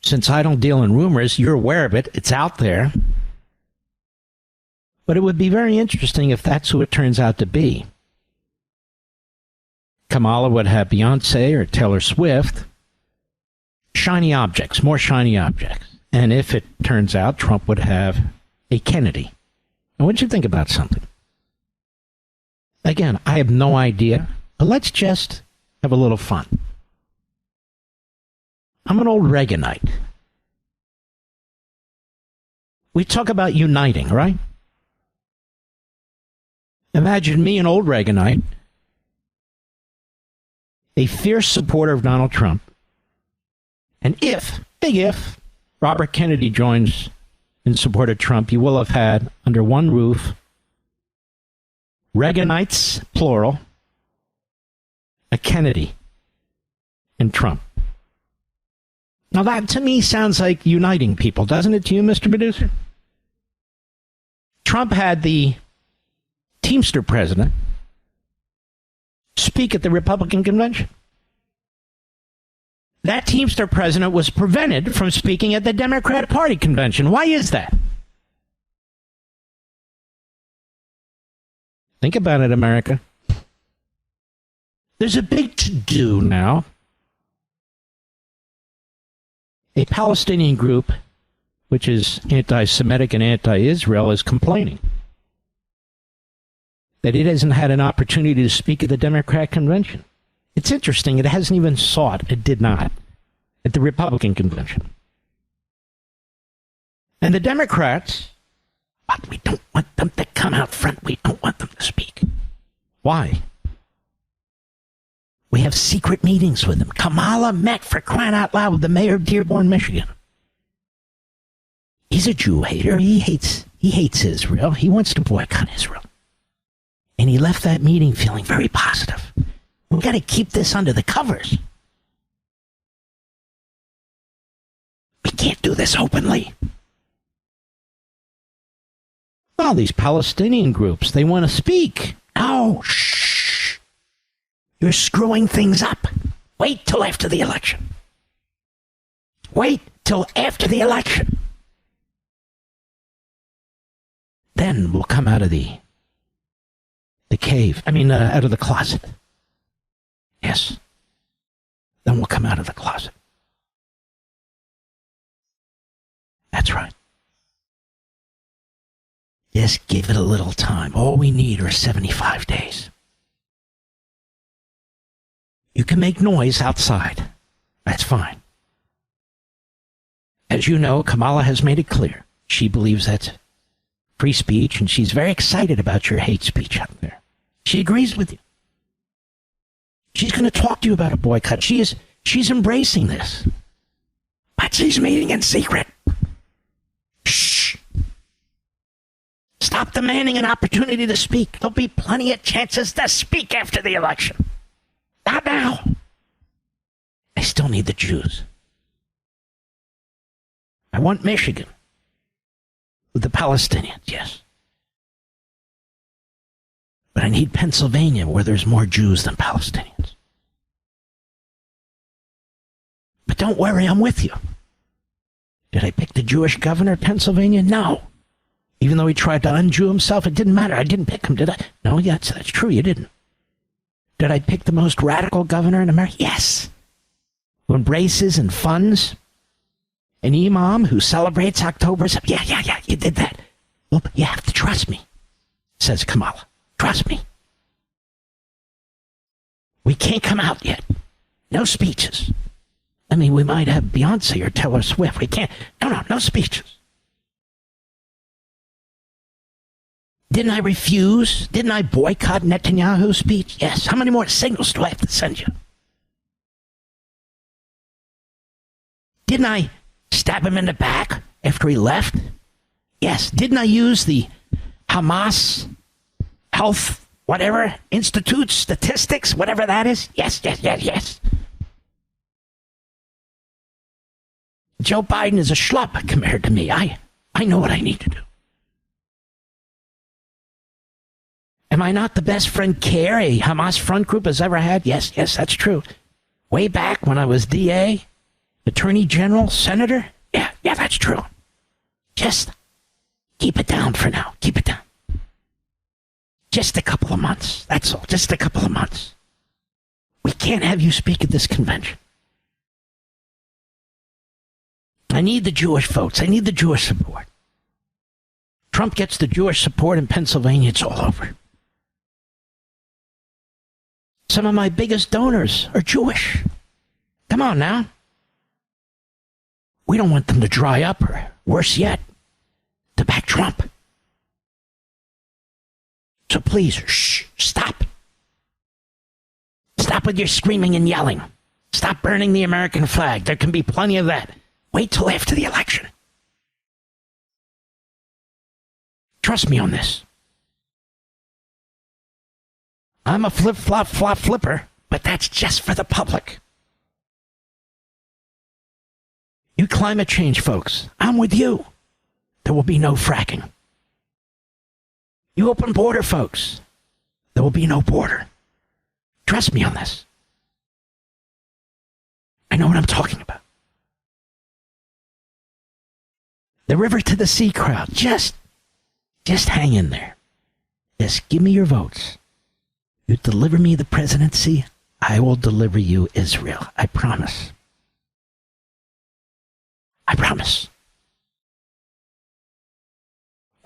Since I don't deal in rumors, you're aware of it. It's out there. But it would be very interesting if that's who it turns out to be. Kamala would have Beyonce or Taylor Swift. Shiny objects, more shiny objects. And if it turns out, Trump would have a Kennedy. Now, what do you think about something? Again, I have no idea, but let's just have a little fun. I'm an old Reaganite. We talk about uniting, right? Imagine me, an old Reaganite, a fierce supporter of Donald Trump, and if, big if, Robert Kennedy joins in support of Trump, you will have had, under one roof, Reaganites, plural, a Kennedy, and Trump. Now that, to me, sounds like uniting people, doesn't it to you, Mr. Producer? Trump had the Teamster president speak at the Republican convention. That Teamster president was prevented from speaking at the Democratic Party convention. Why is that? Think about it, America. There's a big to-do now. A Palestinian group, which is anti-Semitic and anti-Israel, is complaining that it hasn't had an opportunity to speak at the Democratic convention. It's interesting, it hasn't even sought, it did not, at the Republican convention. And the Democrats, but we don't want them to come out front, we don't want them to speak. Why? We have secret meetings with them. Kamala met, for crying out loud, with the mayor of Dearborn, Michigan. He's a Jew hater. He hates Israel. He wants to boycott Israel. And he left that meeting feeling very positive. We've got to keep this under the covers. We can't do this openly. Well, these Palestinian groups, they want to speak. No, shh. You're screwing things up. Wait till after the election. Wait till after the election. Then we'll come out of the cave. Out of the closet. Yes. Then we'll come out of the closet. That's right. Just give it a little time. All we need are 75 days. You can make noise outside. That's fine. As you know, Kamala has made it clear. She believes that's free speech, and she's very excited about your hate speech out there. She agrees with you. She's going to talk to you about a boycott. She's embracing this. But she's meeting in secret. Shh. Stop demanding an opportunity to speak. There'll be plenty of chances to speak after the election. Not now. I still need the Jews. I want Michigan with the Palestinians, yes. But I need Pennsylvania, where there's more Jews than Palestinians. But don't worry, I'm with you. Did I pick the Jewish governor of Pennsylvania? No. Even though he tried to un-Jew himself, it didn't matter. I didn't pick him, did I? No, yes, that's true, you didn't. Did I pick the most radical governor in America? Yes. Who embraces and funds an imam who celebrates October 7th? Yeah, you did that. Well, but you have to trust me, says Kamala. Trust me. We can't come out yet. No speeches. I mean, we might have Beyonce or Taylor Swift. We can't. No speeches. Didn't I refuse? Didn't I boycott Netanyahu's speech? Yes. How many more signals do I have to send you? Didn't I stab him in the back after he left? Yes. Didn't I use the Hamas Health, whatever, Institute statistics, whatever that is? Yes. Joe Biden is a schlub compared to me. I know what I need to do. Am I not the best friend care a Hamas front group has ever had? Yes, that's true. Way back when I was DA, Attorney General, Senator? Yeah, that's true. Just keep it down for now. Keep it down. Just a couple of months. That's all. Just a couple of months. We can't have you speak at this convention. I need the Jewish votes. I need the Jewish support. Trump gets the Jewish support in Pennsylvania, it's all over. Some of my biggest donors are Jewish. Come on now. We don't want them to dry up, or worse yet, to back Trump. So please, stop. Stop with your screaming and yelling. Stop burning the American flag. There can be plenty of that. Wait till after the election. Trust me on this. I'm a flipper, but that's just for the public. You climate change folks, I'm with you. There will be no fracking. You open border folks, there will be no border. Trust me on this. I know what I'm talking about. The river to the sea crowd, just hang in there. Just give me your votes. You deliver me the presidency, I will deliver you Israel. I promise. I promise.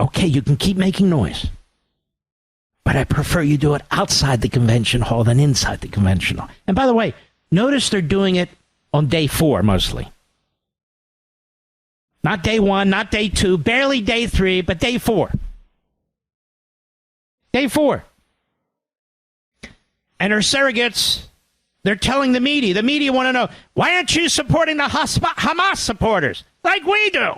Okay, you can keep making noise. But I prefer you do it outside the convention hall than inside the convention hall. And by the way, notice they're doing it on day 4 mostly. Not day 1, not day 2, barely day 3, but day 4. Day 4. And her surrogates, they're telling the media want to know, why aren't you supporting the Hamas supporters like we do?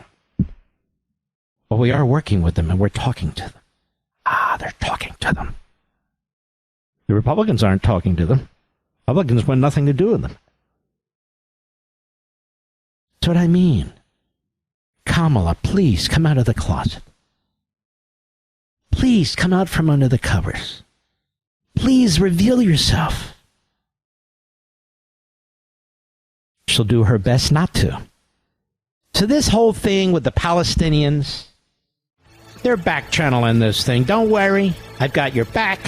Well, we are working with them and we're talking to them. They're talking to them. The Republicans aren't talking to them. Republicans want nothing to do with them. That's what I mean. Kamala, please come out of the closet. Please come out from under the covers. Please reveal yourself. She'll do her best not to. So this whole thing with the Palestinians, they're back channeling this thing. Don't worry, I've got your back.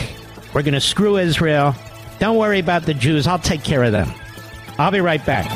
We're going to screw Israel. Don't worry about the Jews. I'll take care of them. I'll be right back.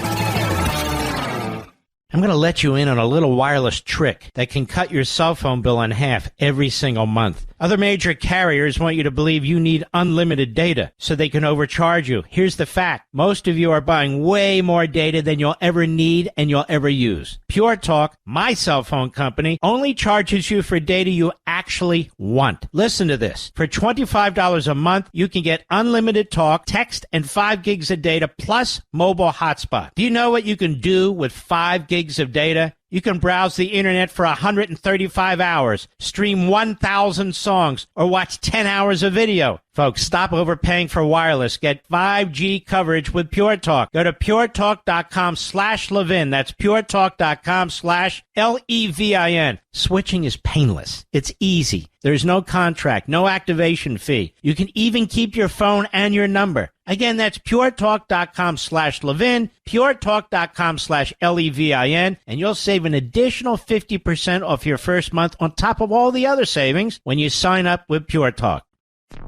I'm going to let you in on a little wireless trick that can cut your cell phone bill in half every single month. Other major carriers want you to believe you need unlimited data so they can overcharge you. Here's the fact. Most of you are buying way more data than you'll ever need and you'll ever use. Pure Talk, my cell phone company, only charges you for data you actually want. Listen to this. For $25 a month, you can get unlimited talk, text, and 5 gigs of data plus mobile hotspot. Do you know what you can do with 5 gigs of data? You can browse the internet for 135 hours, stream 1,000 songs, or watch 10 hours of video. Folks, stop overpaying for wireless. Get 5G coverage with Pure Talk. Go to puretalk.com/Levin. That's puretalk.com/Levin. Switching is painless. It's easy. There's no contract, no activation fee. You can even keep your phone and your number. Again, that's puretalk.com/Levin, puretalk.com/Levin, and you'll save an additional 50% off your first month on top of all the other savings when you sign up with Pure Talk.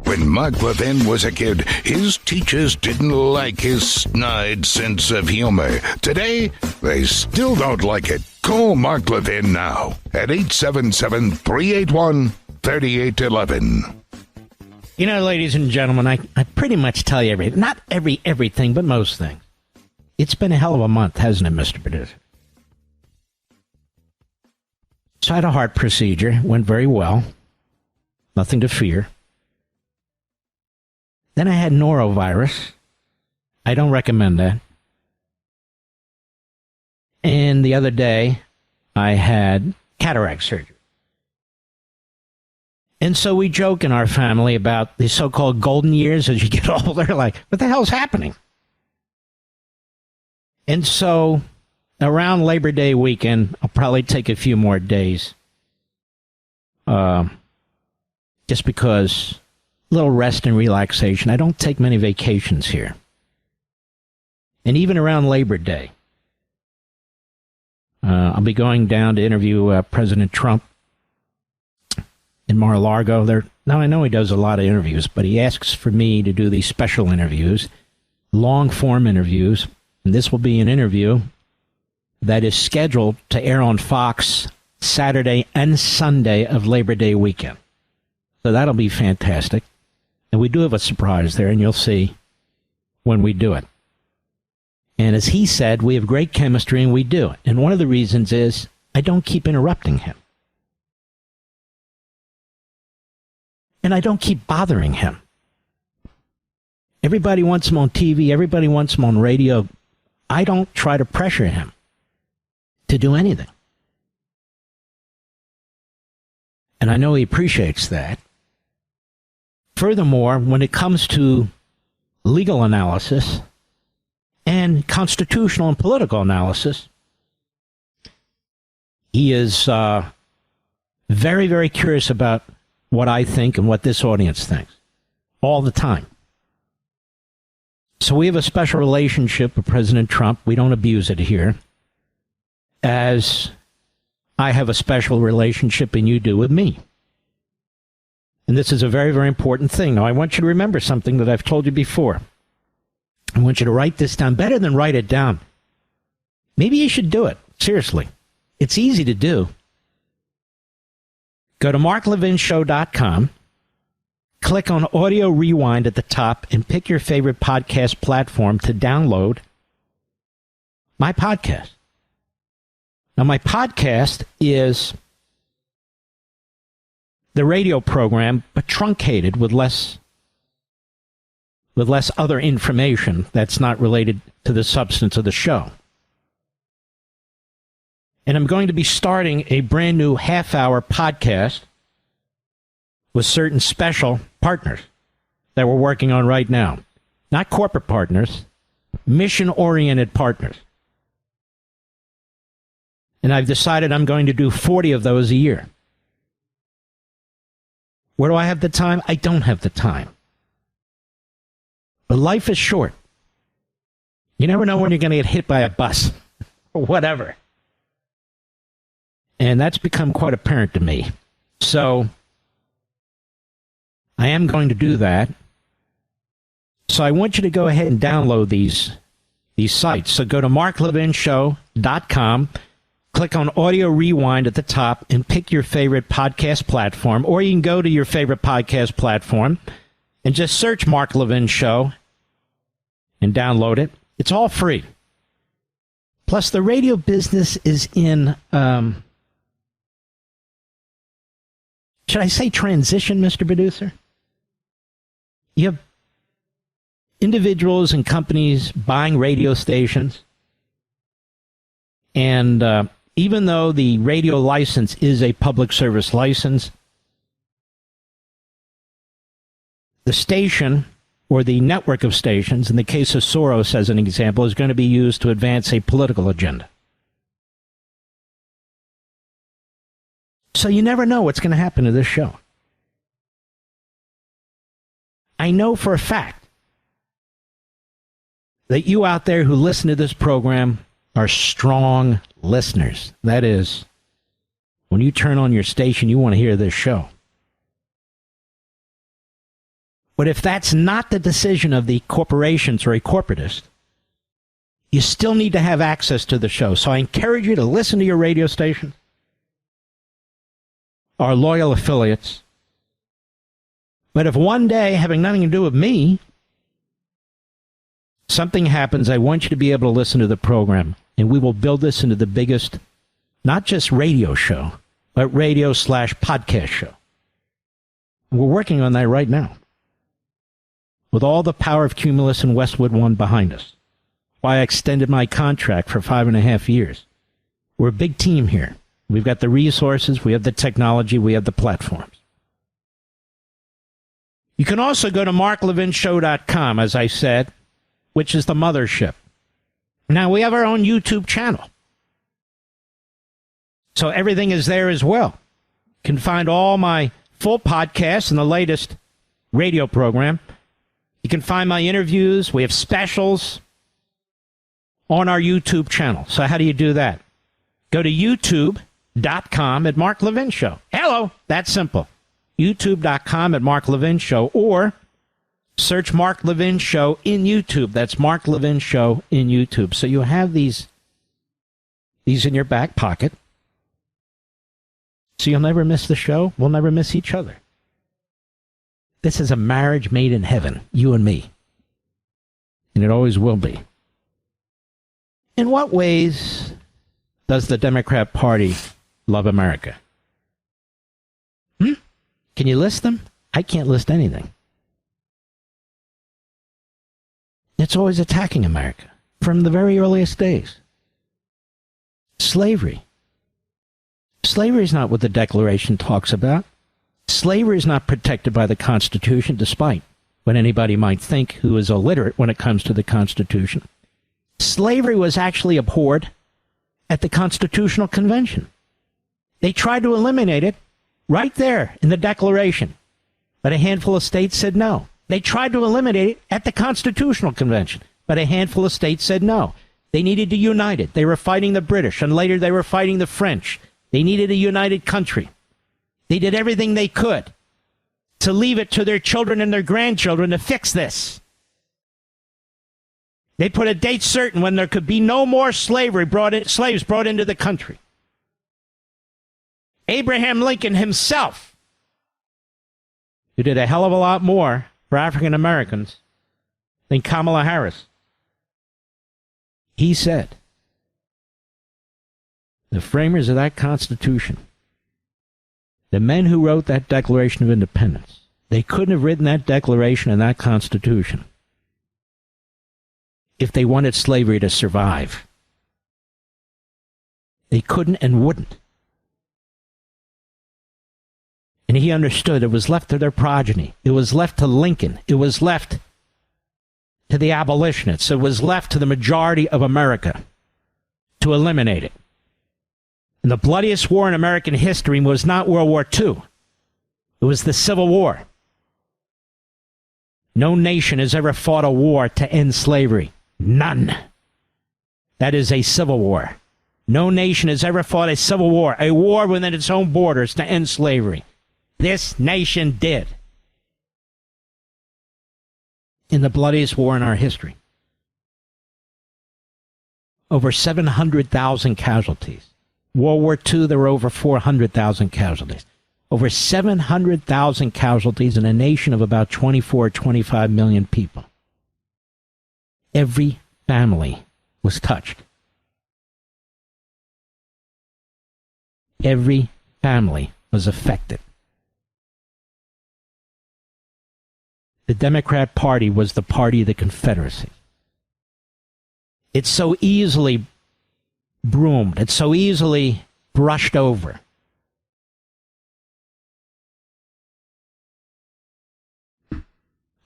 When Mark Levin was a kid, his teachers didn't like his snide sense of humor. Today, they still don't like it. Call Mark Levin now at 877-381-3811. You know, ladies and gentlemen, I pretty much tell you everything. Not everything, but most things. It's been a hell of a month, hasn't it, Mr. Producer? So I had a heart procedure. Went very well. Nothing to fear. Then I had norovirus. I don't recommend that. And the other day, I had cataract surgery. And so we joke in our family about the so-called golden years as you get older. Like, what the hell's happening? And so around Labor Day weekend, I'll probably take a few more days. Just because a little rest and relaxation. I don't take many vacations here. And even around Labor Day, I'll be going down to interview President Trump in Mar-a-Lago. Now, I know he does a lot of interviews, but he asks for me to do these special interviews, long-form interviews. And this will be an interview that is scheduled to air on Fox Saturday and Sunday of Labor Day weekend. So that'll be fantastic. And we do have a surprise there, and you'll see when we do it. And as he said, we have great chemistry, and we do. And one of the reasons is I don't keep interrupting him. And I don't keep bothering him. Everybody wants him on TV. Everybody wants him on radio. I don't try to pressure him to do anything. And I know he appreciates that. Furthermore, when it comes to legal analysis and constitutional and political analysis, he is very, very curious about what I think and what this audience thinks all the time. So we have a special relationship with President Trump. We don't abuse it here, as I have a special relationship and you do with me. And this is a very, very important thing. Now, I want you to remember something that I've told you before. I want you to write this down. Better than write it down. Maybe you should do it. Seriously. It's easy to do. Go to marklevinshow.com. Click on Audio Rewind at the top and pick your favorite podcast platform to download my podcast. Now, my podcast is the radio program, but truncated with less other information that's not related to the substance of the show. And I'm going to be starting a brand new half-hour podcast with certain special partners that we're working on right now. Not corporate partners, mission-oriented partners. And I've decided I'm going to do 40 of those a year. Where do I have the time? I don't have the time. But life is short. You never know when you're going to get hit by a bus or whatever. And that's become quite apparent to me. So I am going to do that. So I want you to go ahead and download these sites. So go to marklevinshow.com. Click on Audio Rewind at the top and pick your favorite podcast platform. Or you can go to your favorite podcast platform and just search Mark Levin Show and download it. It's all free. Plus, the radio business is in, should I say transition, Mr. Producer? You have individuals and companies buying radio stations. And even though the radio license is a public service license, the station or the network of stations, in the case of Soros as an example, is going to be used to advance a political agenda. So you never know what's going to happen to this show. I know for a fact that you out there who listen to this program are strong listeners. That is, when you turn on your station, you want to hear this show. But if that's not the decision of the corporations or a corporatist, you still need to have access to the show. So I encourage you to listen to your radio station, our loyal affiliates, But if one day, having nothing to do with me, something happens, I want you to be able to listen to the program, and we will build this into the biggest, not just radio show, but radio/podcast show. And we're working on that right now, with all the power of Cumulus and Westwood One behind us. Why I extended my contract for 5.5 years. We're a big team here. We've got the resources, we have the technology, we have the platforms. You can also go to marklevinshow.com, as I said, which is the mothership. Now, we have our own YouTube channel. So everything is there as well. You can find all my full podcasts and the latest radio program. You can find my interviews. We have specials on our YouTube channel. So how do you do that? Go to youtube.com at Mark Levin Show. Hello, that's simple. youtube.com at Mark Levin Show, or search Mark Levin Show in YouTube. That's Mark Levin Show in YouTube. So you have these in your back pocket. So you'll never miss the show. We'll never miss each other. This is a marriage made in heaven, you and me. And it always will be. In what ways does the Democrat Party love America? Can you list them? I can't list anything. It's always attacking America from the very earliest days. Slavery. Slavery is not what the Declaration talks about. Slavery is not protected by the Constitution, despite what anybody might think who is illiterate when it comes to the Constitution. Slavery was actually abhorred at the Constitutional Convention. They tried to eliminate it right there in the Declaration, but a handful of states said no. They tried to eliminate it at the Constitutional Convention, but a handful of states said no. They needed to unite it. They were fighting the British, and later they were fighting the French. They needed a united country. They did everything they could to leave it to their children and their grandchildren to fix this. They put a date certain when there could be no more slaves brought into the country. Abraham Lincoln himself, who did a hell of a lot more for African Americans than Kamala Harris, he said, the framers of that Constitution, the men who wrote that Declaration of Independence, they couldn't have written that Declaration and that Constitution if they wanted slavery to survive. They couldn't and wouldn't. And he understood it was left to their progeny. It was left to Lincoln. It was left to the abolitionists. It was left to the majority of America to eliminate it. And the bloodiest war in American history was not World War II. It was the Civil War. No nation has ever fought a war to end slavery. None. That is a civil war. No nation has ever fought a civil war, a war within its own borders to end slavery. This nation did. In the bloodiest war in our history. Over 700,000 casualties. World War II, there were over 400,000 casualties. Over 700,000 casualties in a nation of about 24 or 25 million people. Every family was touched. Every family was affected. The Democrat Party was the party of the Confederacy. It's so easily broomed. It's so easily brushed over.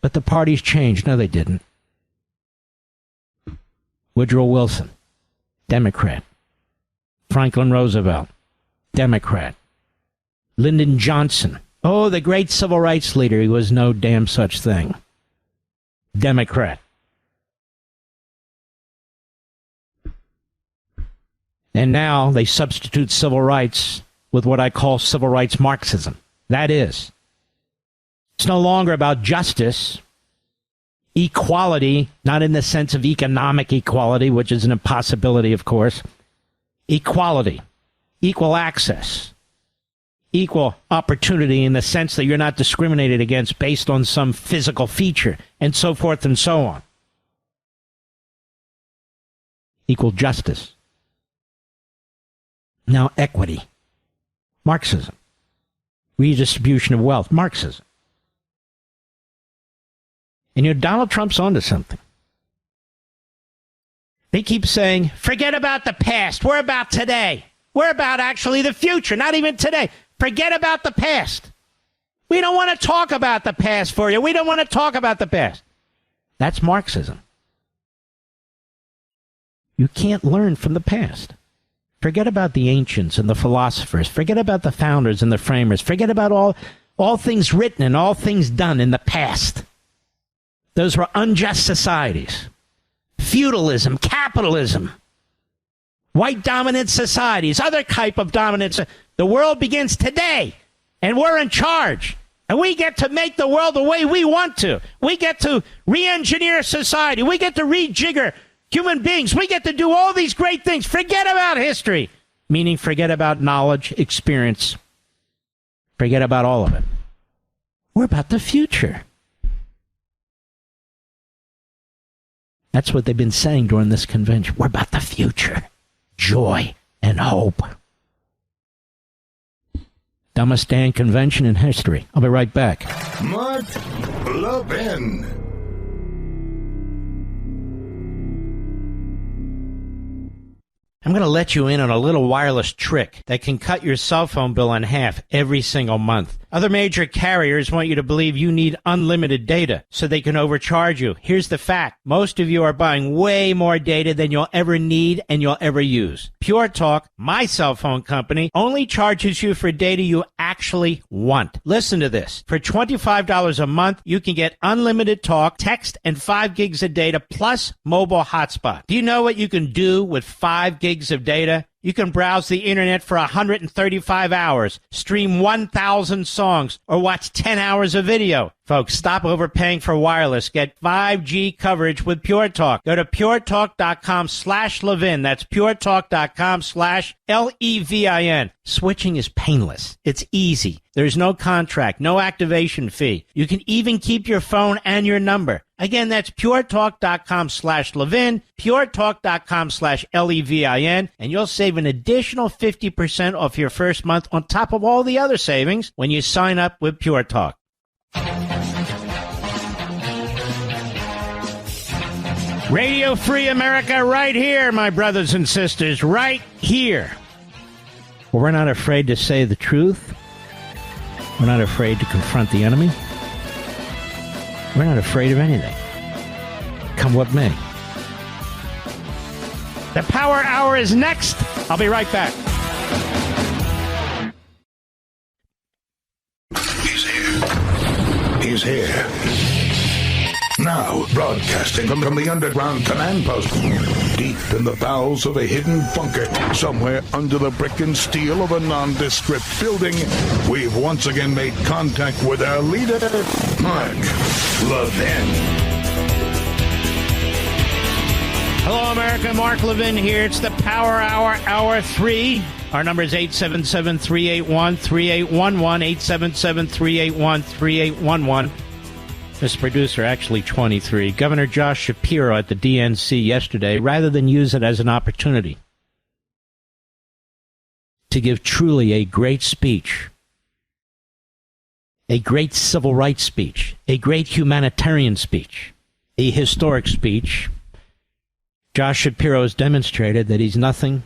But the parties changed. No, they didn't. Woodrow Wilson, Democrat. Franklin Roosevelt, Democrat. Lyndon Johnson, oh, the great civil rights leader, he was no damn such thing. Democrat. And now they substitute civil rights with what I call civil rights Marxism. That is, it's no longer about justice, equality, not in the sense of economic equality, which is an impossibility, of course. Equality, equal access, equal opportunity in the sense that you're not discriminated against based on some physical feature, and so forth and so on. Equal justice. Now, equity. Marxism. Redistribution of wealth. Marxism. And Donald Trump's onto something. They keep saying, forget about the past. We're about today. We're about actually the future, not even today. Forget about the past. We don't want to talk about the past for you. We don't want to talk about the past. That's Marxism. You can't learn from the past. Forget about the ancients and the philosophers. Forget about the founders and the framers. Forget about all things written and all things done in the past. Those were unjust societies. Feudalism, capitalism, white dominant societies, other type of dominance. The world begins today, and we're in charge. And we get to make the world the way we want to. We get to re-engineer society. We get to rejigger human beings. We get to do all these great things. Forget about history, meaning forget about knowledge, experience. Forget about all of it. We're about the future. That's what they've been saying during this convention. We're about the future. Joy and hope. Dumbest damn convention in history. I'll be right back. Mark Levin. I'm going to let you in on a little wireless trick that can cut your cell phone bill in half every single month. Other major carriers want you to believe you need unlimited data so they can overcharge you. Here's the fact. Most of you are buying way more data than you'll ever need and you'll ever use. Pure Talk, my cell phone company, only charges you for data you actually want. Listen to this. For $25 a month, you can get unlimited talk, text, and 5 gigs of data plus mobile hotspot. Do you know what you can do with 5 gigs of data? You can browse the internet for 135 hours, stream 1,000 songs, or watch 10 hours of video. Folks, stop overpaying for wireless. Get 5G coverage with Pure Talk. Go to puretalk.com/Levin. That's puretalk.com/Levin. Switching is painless. It's easy. There's no contract, no activation fee. You can even keep your phone and your number. Again, that's puretalk.com/Levin, puretalk.com/Levin, and you'll save an additional 50% off your first month on top of all the other savings when you sign up with Pure Talk. Radio Free America right here, my brothers and sisters, right here. Well, we're not afraid to say the truth. We're not afraid to confront the enemy. We're not afraid of anything. Come what may. The Power Hour is next. I'll be right back. He's here. He's here. Now, broadcasting from the underground command post, deep in the bowels of a hidden bunker, somewhere under the brick and steel of a nondescript building, we've once again made contact with our leader, Mark Levin. Hello, America. Mark Levin here. It's the Power Hour, Hour 3. Our number is 877-381-3811, 877-381-3811. Mr. Producer, actually 23. Governor Josh Shapiro at the DNC yesterday, rather than use it as an opportunity to give truly a great speech, a great civil rights speech, a great humanitarian speech, a historic speech, Josh Shapiro has demonstrated that he's nothing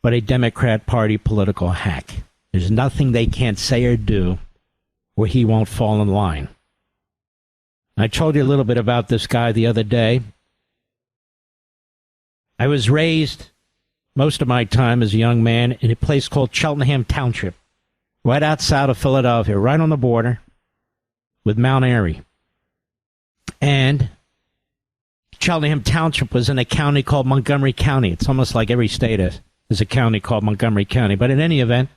but a Democrat Party political hack. There's nothing they can't say or do where he won't fall in line. I told you a little bit about this guy the other day. I was raised most of my time as a young man in a place called Cheltenham Township, right outside of Philadelphia, right on the border with Mount Airy. And Cheltenham Township was in a county called Montgomery County. It's almost like every state is a county called Montgomery County. But in any event,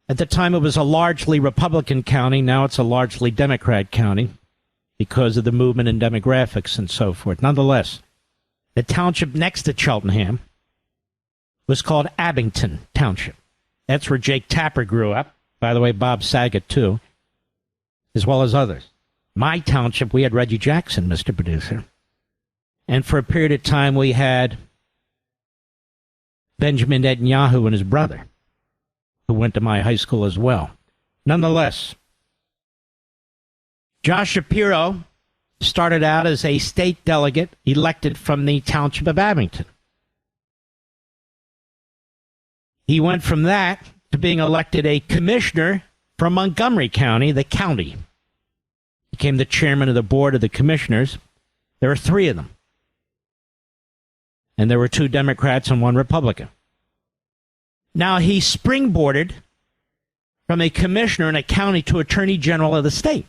at the time, it was a largely Republican county. Now it's a largely Democrat county because of the movement in demographics and so forth. Nonetheless, the township next to Cheltenham was called Abington Township. That's where Jake Tapper grew up. By the way, Bob Saget, too, as well as others. My township, we had Reggie Jackson, Mr. Producer. And for a period of time, we had Benjamin Netanyahu and his brother, who went to my high school as well. Nonetheless, Josh Shapiro started out as a state delegate elected from the township of Abington. He went from that to being elected a commissioner from Montgomery County, the county. Became the chairman of the board of the commissioners. There were 3 of them. And there were 2 Democrats and 1 Republican. Now he springboarded from a commissioner in a county to attorney general of the state.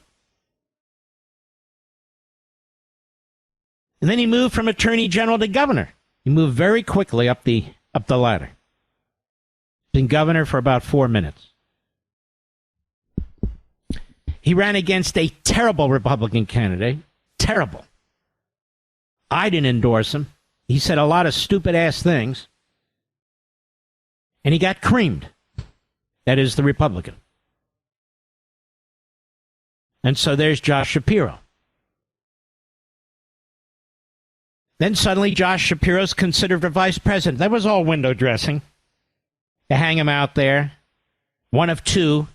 And then he moved from attorney general to governor. He moved very quickly up the ladder. Been governor for about 4 minutes. He ran against a terrible Republican candidate. Terrible. I didn't endorse him. He said a lot of stupid-ass things. And he got creamed. That is the Republican. And so there's Josh Shapiro. Then suddenly Josh Shapiro's considered for vice president. That was all window dressing. To hang him out there. One of 2.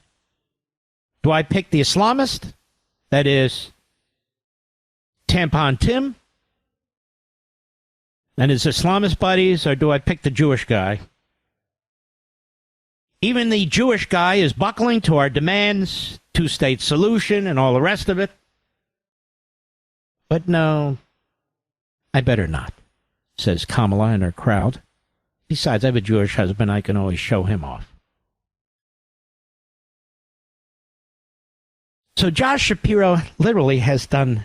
Do I pick the Islamist? That is Tampon Tim and his Islamist buddies, or do I pick the Jewish guy? Even the Jewish guy is buckling to our demands, 2-state solution, and all the rest of it. But no, I better not, says Kamala and her crowd. Besides, I have a Jewish husband. I can always show him off. So Josh Shapiro literally has done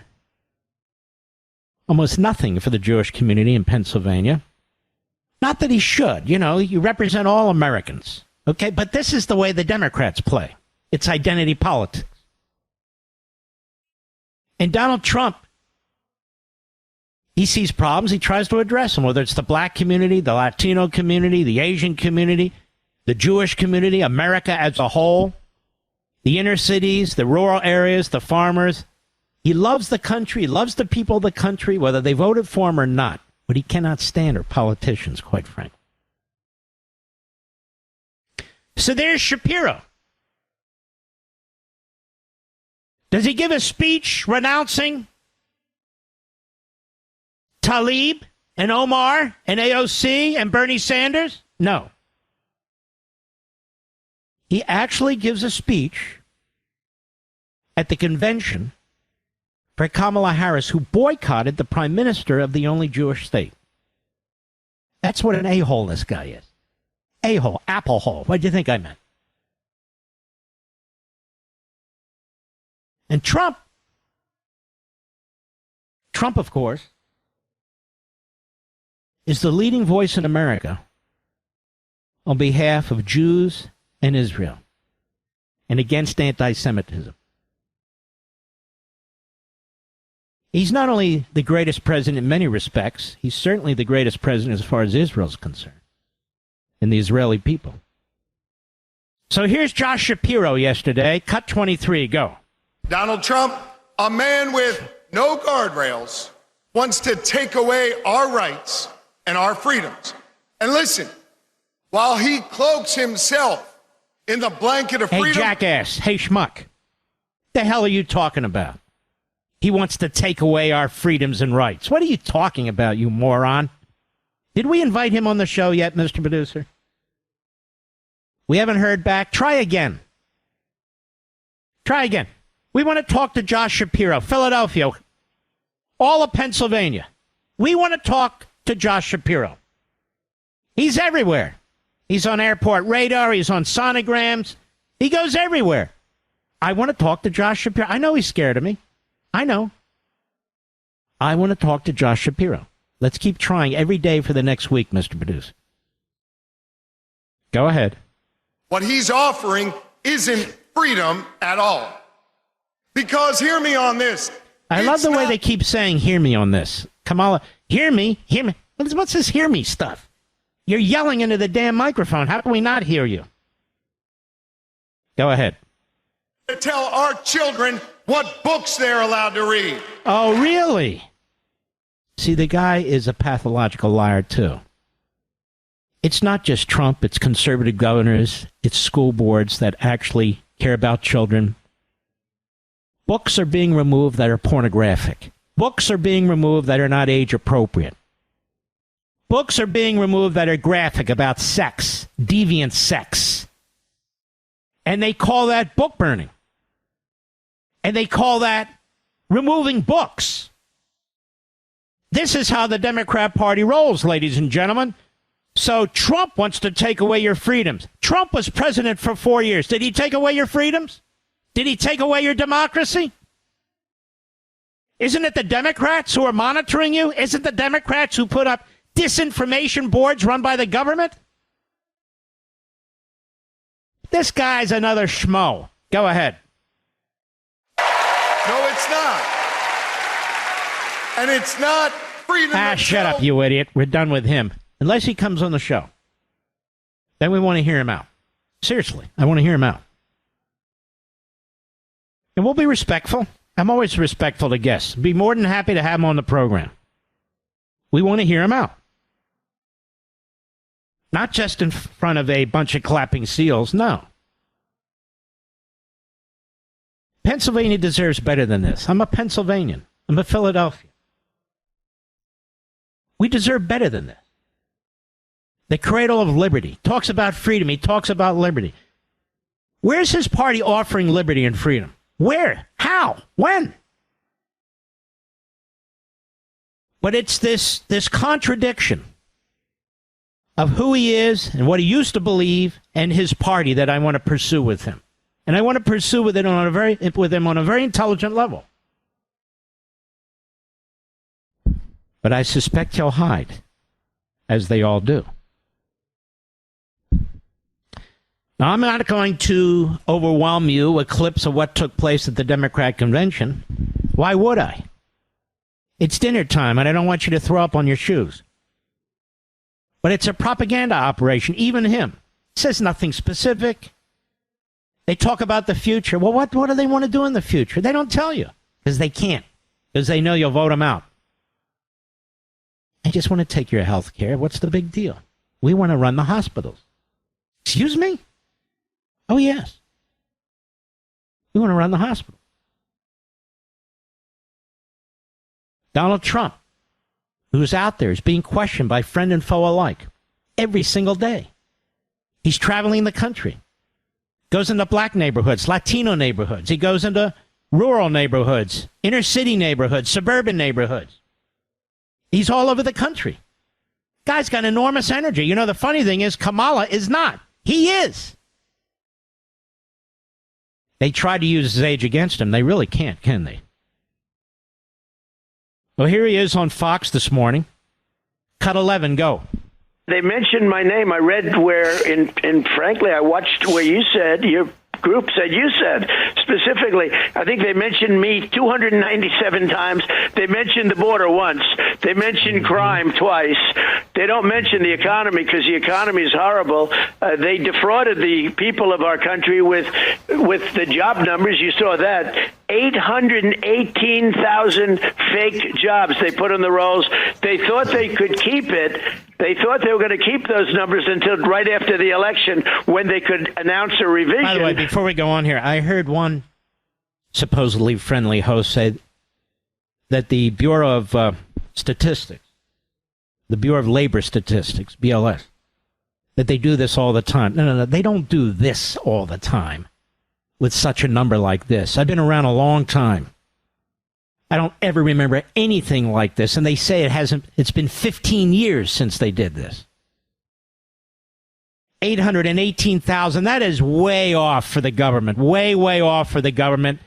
almost nothing for the Jewish community in Pennsylvania. Not that he should. You know, you represent all Americans. Okay, but this is the way the Democrats play. It's identity politics. And Donald Trump, he sees problems, he tries to address them, whether it's the black community, the Latino community, the Asian community, the Jewish community, America as a whole, the inner cities, the rural areas, the farmers. He loves the country, he loves the people of the country, whether they voted for him or not. What he cannot stand are politicians, quite frankly. So there's Shapiro. Does he give a speech renouncing Tlaib and Omar and AOC and Bernie Sanders? No. He actually gives a speech at the convention for Kamala Harris, who boycotted the prime minister of the only Jewish state. That's what an a-hole this guy is. A-hole, apple hole. What do you think I meant? And Trump, of course, is the leading voice in America on behalf of Jews and Israel and against anti-Semitism. He's not only the greatest president in many respects, he's certainly the greatest president as far as Israel's concerned and the Israeli people. So here's Josh Shapiro yesterday. Cut 23, go. Donald Trump, a man with no guardrails, wants to take away our rights and our freedoms. And listen, while he cloaks himself in the blanket of freedom... Hey, jackass. Hey, schmuck. The hell are you talking about? He wants to take away our freedoms and rights. What are you talking about, you moron? Did we invite him on the show yet, Mr. Producer? We haven't heard back. Try again. Try again. We want to talk to Josh Shapiro, Philadelphia, all of Pennsylvania. We want to talk to Josh Shapiro. He's everywhere. He's on airport radar. He's on sonograms. He goes everywhere. I want to talk to Josh Shapiro. I know he's scared of me. I know. I want to talk to Josh Shapiro. Let's keep trying every day for the next week, Mr. Producer. Go ahead. What he's offering isn't freedom at all. Because, hear me on this. I love the way they keep saying, hear me on this. Kamala, hear me, hear me. What's this hear me stuff? You're yelling into the damn microphone. How can we not hear you? Go ahead. To tell our children what books they're allowed to read. Oh, really? See, the guy is a pathological liar, too. It's not just Trump, it's conservative governors, it's school boards that actually care about children. Books are being removed that are pornographic. Books are being removed that are not age appropriate. Books are being removed that are graphic about sex, deviant sex. And they call that book burning. And they call that removing books. This is how the Democrat Party rolls, ladies and gentlemen. So Trump wants to take away your freedoms. Trump was president for 4 years. Did he take away your freedoms? Did he take away your democracy? Isn't it the Democrats who are monitoring you? Isn't it the Democrats who put up disinformation boards run by the government? This guy's another schmo. Go ahead. No, it's not. And it's not freedom. Shut up, you idiot. We're done with him. Unless he comes on the show. Then we want to hear him out. Seriously, I want to hear him out. And we'll be respectful. I'm always respectful to guests. Be more than happy to have him on the program. We want to hear him out. Not just in front of a bunch of clapping seals, no. Pennsylvania deserves better than this. I'm a Pennsylvanian. I'm a Philadelphia. We deserve better than this. The cradle of liberty. Talks about freedom. He talks about liberty. Where's his party offering liberty and freedom? Where? How? When? But it's this contradiction of who he is and what he used to believe and his party that I want to pursue with him. And I want to pursue with him on a very intelligent level. But I suspect he'll hide, as they all do. Now, I'm not going to overwhelm you with clips of what took place at the Democrat convention. Why would I? It's dinner time, and I don't want you to throw up on your shoes. But it's a propaganda operation. Even him says nothing specific. They talk about the future. Well, what do they want to do in the future? They don't tell you because they can't, because they know you'll vote them out. I just want to take your health care. What's the big deal? We want to run the hospitals. Excuse me? Oh, yes. We want to run the hospital. Donald Trump, who's out there, is being questioned by friend and foe alike every single day. He's traveling the country. Goes into black neighborhoods, Latino neighborhoods. He goes into rural neighborhoods, inner city neighborhoods, suburban neighborhoods. He's all over the country. Guy's got enormous energy. You know, the funny thing is Kamala is not. He is. They try to use his age against him. They really can't, can they? Well, here he is on Fox this morning. Cut 11, go. They mentioned my name. I read where, and frankly, I watched where you said, your group said, you said specifically, I think they mentioned me 297 times. They mentioned the border once. They mentioned crime twice. They don't mention the economy because the economy is horrible. They defrauded the people of our country with the job numbers. You saw that. 818,000 fake jobs they put on the rolls. They thought they could keep it. They thought they were going to keep those numbers until right after the election when they could announce a revision. By the way, before we go on here, I heard one supposedly friendly host say that the Bureau of Statistics, the Bureau of Labor Statistics, BLS, that they do this all the time. No, they don't do this all the time with such a number like this. I've been around a long time. I don't ever remember anything like this. And they say it's been 15 years since they did this. 818,000, that is way off for the government. Way, way off for the government.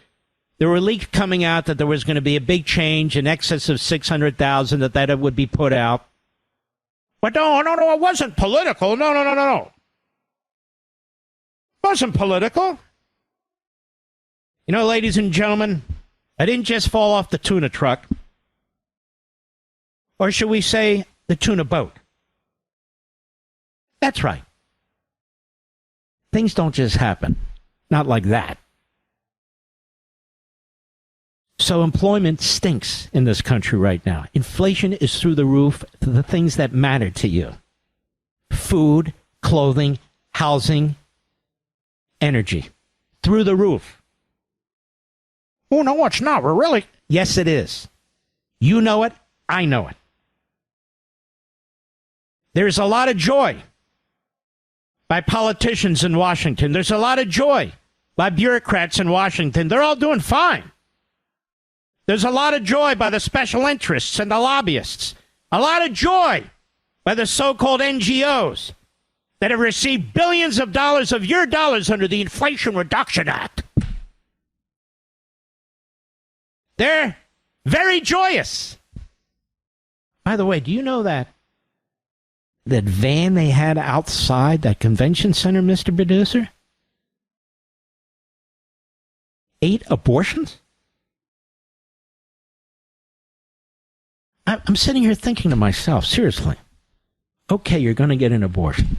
There were leaks coming out that there was going to be a big change in excess of 600,000, that it would be put out. But no, it wasn't political. No. It wasn't political. You know, ladies and gentlemen, I didn't just fall off the tuna truck. Or should we say the tuna boat? That's right. Things don't just happen. Not like that. So employment stinks in this country right now. Inflation is through the roof. The things that matter to you: food, clothing, housing, energy. Through the roof. Oh, no, it's not. We're really... Yes, it is. You know it. I know it. There's a lot of joy by politicians in Washington. There's a lot of joy by bureaucrats in Washington. They're all doing fine. There's a lot of joy by the special interests and the lobbyists. A lot of joy by the so-called NGOs that have received billions of dollars of your dollars under the Inflation Reduction Act. They're very joyous. By the way, do you know that van they had outside that convention center, Mr. Producer? 8 abortions? I'm sitting here thinking to myself, seriously, okay, you're going to get an abortion.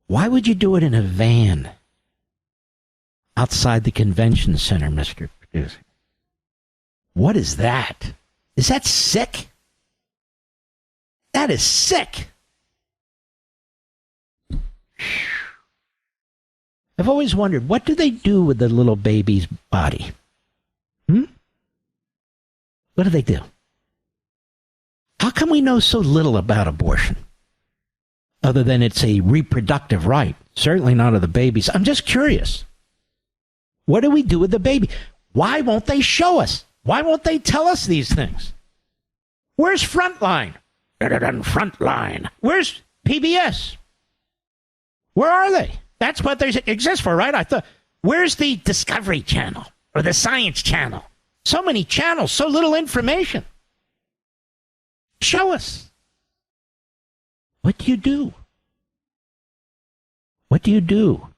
Why would you do it in a van outside the convention center, Mr. Producer? What is that? Is that sick? That is sick. I've always wondered, what do they do with the little baby's body? What do they do? How come we know so little about abortion? Other than it's a reproductive right. Certainly not of the babies. I'm just curious. What do we do with the baby? Why won't they show us? Why won't they tell us these things? Where's Frontline? Frontline. Where's PBS? Where are they? That's what they exist for, right? I thought, where's the Discovery Channel or the Science Channel? So many channels, so little information. Show us. What do you do? What do you do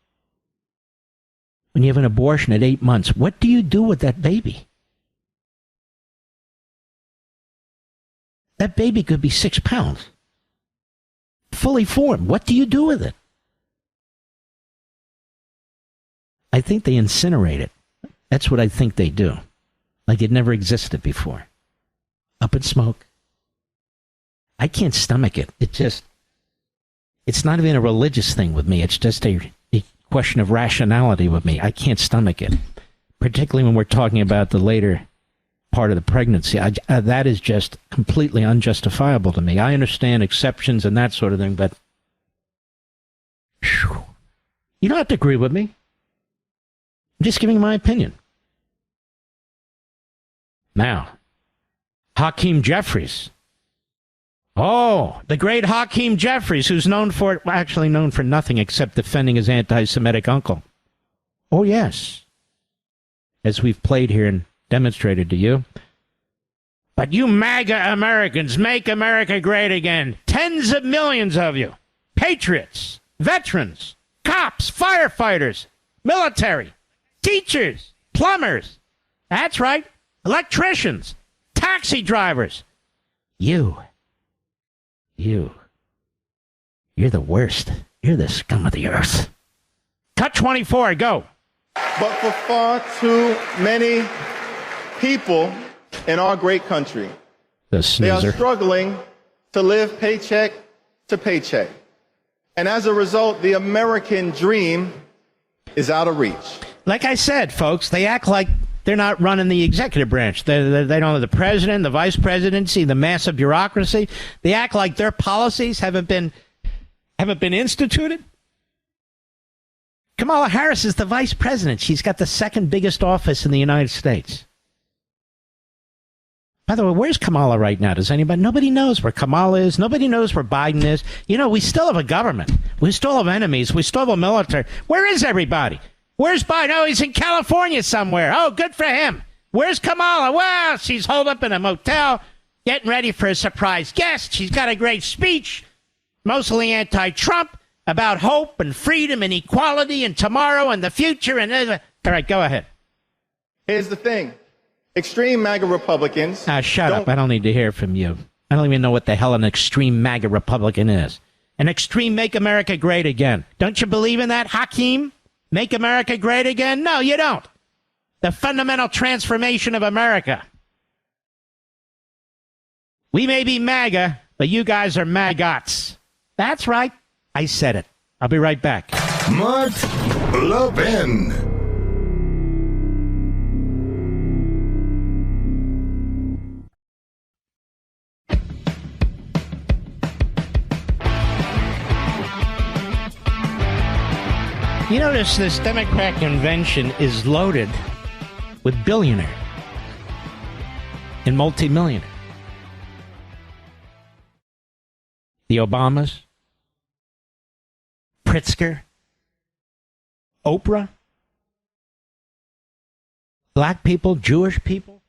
when you have an abortion at 8 months? What do you do with that baby? That baby could be 6 pounds. Fully formed. What do you do with it? I think they incinerate it. That's what I think they do. Like it never existed before. Up in smoke. I can't stomach it. It's not even a religious thing with me. It's just a question of rationality with me. I can't stomach it. Particularly when we're talking about the later part of the pregnancy. That is just completely unjustifiable to me. I understand exceptions and that sort of thing, but you don't have to agree with me. I'm just giving my opinion. Now, Hakeem Jeffries. Oh, the great Hakeem Jeffries, who's known for nothing except defending his anti-Semitic uncle. Oh, yes. As we've played here and demonstrated to you. But you MAGA Americans, make America great again. Tens of millions of you. Patriots, veterans, cops, firefighters, military, teachers, plumbers. That's right. Electricians, taxi drivers. You're the worst. You're the scum of the earth. Cut 24, go. But for far too many people in our great country, they are struggling to live paycheck to paycheck. And as a result, the American dream is out of reach. Like I said, folks, they act like they're not running the executive branch. They don't have the president, the vice presidency, the massive bureaucracy. They act like their policies haven't been instituted. Kamala Harris is the vice president. She's got the second biggest office in the United States. By the way, where's Kamala right now? Does anybody? Nobody knows where Kamala is. Nobody knows where Biden is. You know, we still have a government. We still have enemies. We still have a military. Where is everybody? Where's Biden? Oh, he's in California somewhere. Oh, good for him. Where's Kamala? Well, she's holed up in a motel, getting ready for a surprise guest. She's got a great speech, mostly anti-Trump, about hope and freedom and equality and tomorrow and the future. And all right, go ahead. Here's the thing. Extreme MAGA Republicans... Shut up. I don't need to hear from you. I don't even know what the hell an extreme MAGA Republican is. An extreme Make America Great Again. Don't you believe in that, Hakeem? Make America great again? No, you don't. The fundamental transformation of America. We may be MAGA, but you guys are maggots. That's right. I said it. I'll be right back. Mark Levin. You notice this Democrat convention is loaded with billionaire and multimillionaire. The Obamas, Pritzker, Oprah, black people, Jewish people,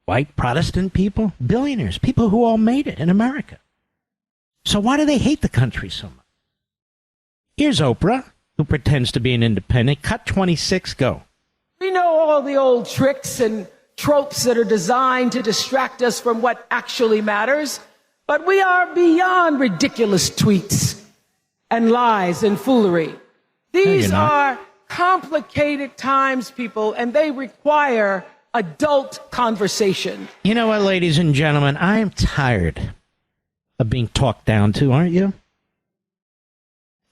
white Protestant people, billionaires, people who all made it in America. So why do they hate the country so much? Here's Oprah, who pretends to be an independent. Cut 26, go. We know all the old tricks and tropes that are designed to distract us from what actually matters, but we are beyond ridiculous tweets and lies and foolery. These are complicated times, people, and they require adult conversation. You know what, ladies and gentlemen? I am tired of being talked down to, aren't you?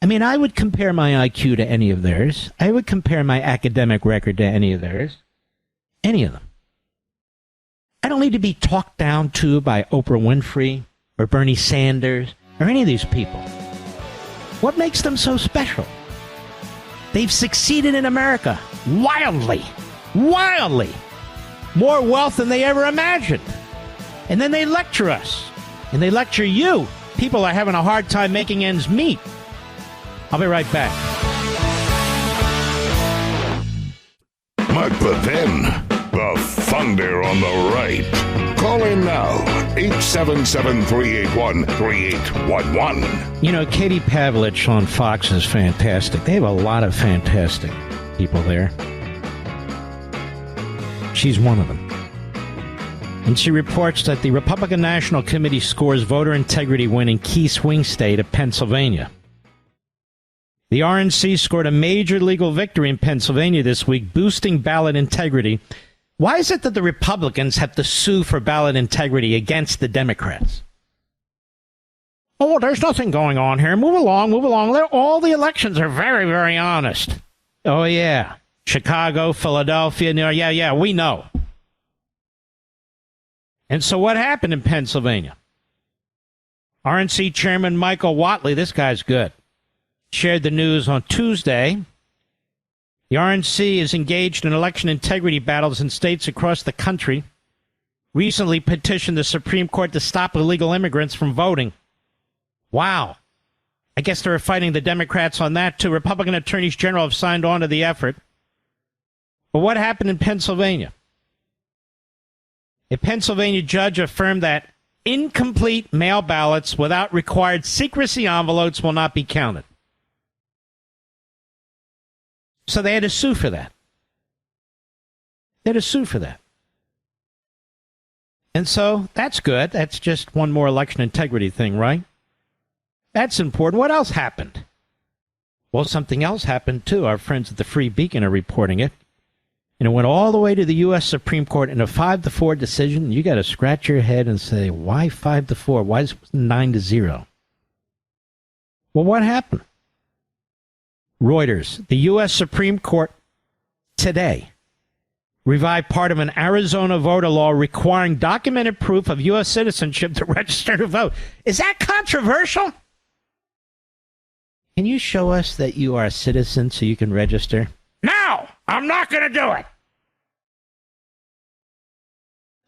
I mean, I would compare my IQ to any of theirs. I would compare my academic record to any of theirs. Any of them. I don't need to be talked down to by Oprah Winfrey or Bernie Sanders or any of these people. What makes them so special? They've succeeded in America wildly. More wealth than they ever imagined. And then they lecture us. And they lecture you. People are having a hard time making ends meet. I'll be right back. Mark Levin, the thunder on the right. Call in now, 877-381-3811. You know, Katie Pavlich on Fox is fantastic. They have a lot of fantastic people there. She's one of them. And she reports that the Republican National Committee scores voter integrity win in key swing state of Pennsylvania. The RNC scored a major legal victory in Pennsylvania this week, boosting ballot integrity. Why is it that the Republicans have to sue for ballot integrity against the Democrats? Oh, there's nothing going on here. Move along. All the elections are very, very honest. Oh, yeah. Chicago, Philadelphia, New York. Yeah, we know. And so what happened in Pennsylvania? RNC Chairman Michael Whatley, this guy's good, shared the news on Tuesday. The RNC is engaged in election integrity battles in states across the country. Recently petitioned the Supreme Court to stop illegal immigrants from voting. Wow. I guess they're fighting the Democrats on that, too. Republican attorneys general have signed on to the effort. But what happened in Pennsylvania? A Pennsylvania judge affirmed that incomplete mail ballots without required secrecy envelopes will not be counted. So they had to sue for that. And so that's good. That's just one more election integrity thing, right? That's important. What else happened? Well, something else happened, too. Our friends at the Free Beacon are reporting it. And it went all the way to the U.S. Supreme Court in a 5-4 decision. You got to scratch your head and say, why 5-4? Why is it 9-0? Well, what happened? Reuters, the U.S. Supreme Court today revived part of an Arizona voter law requiring documented proof of U.S. citizenship to register to vote. Is that controversial? Can you show us that you are a citizen so you can register? No, I'm not going to do it.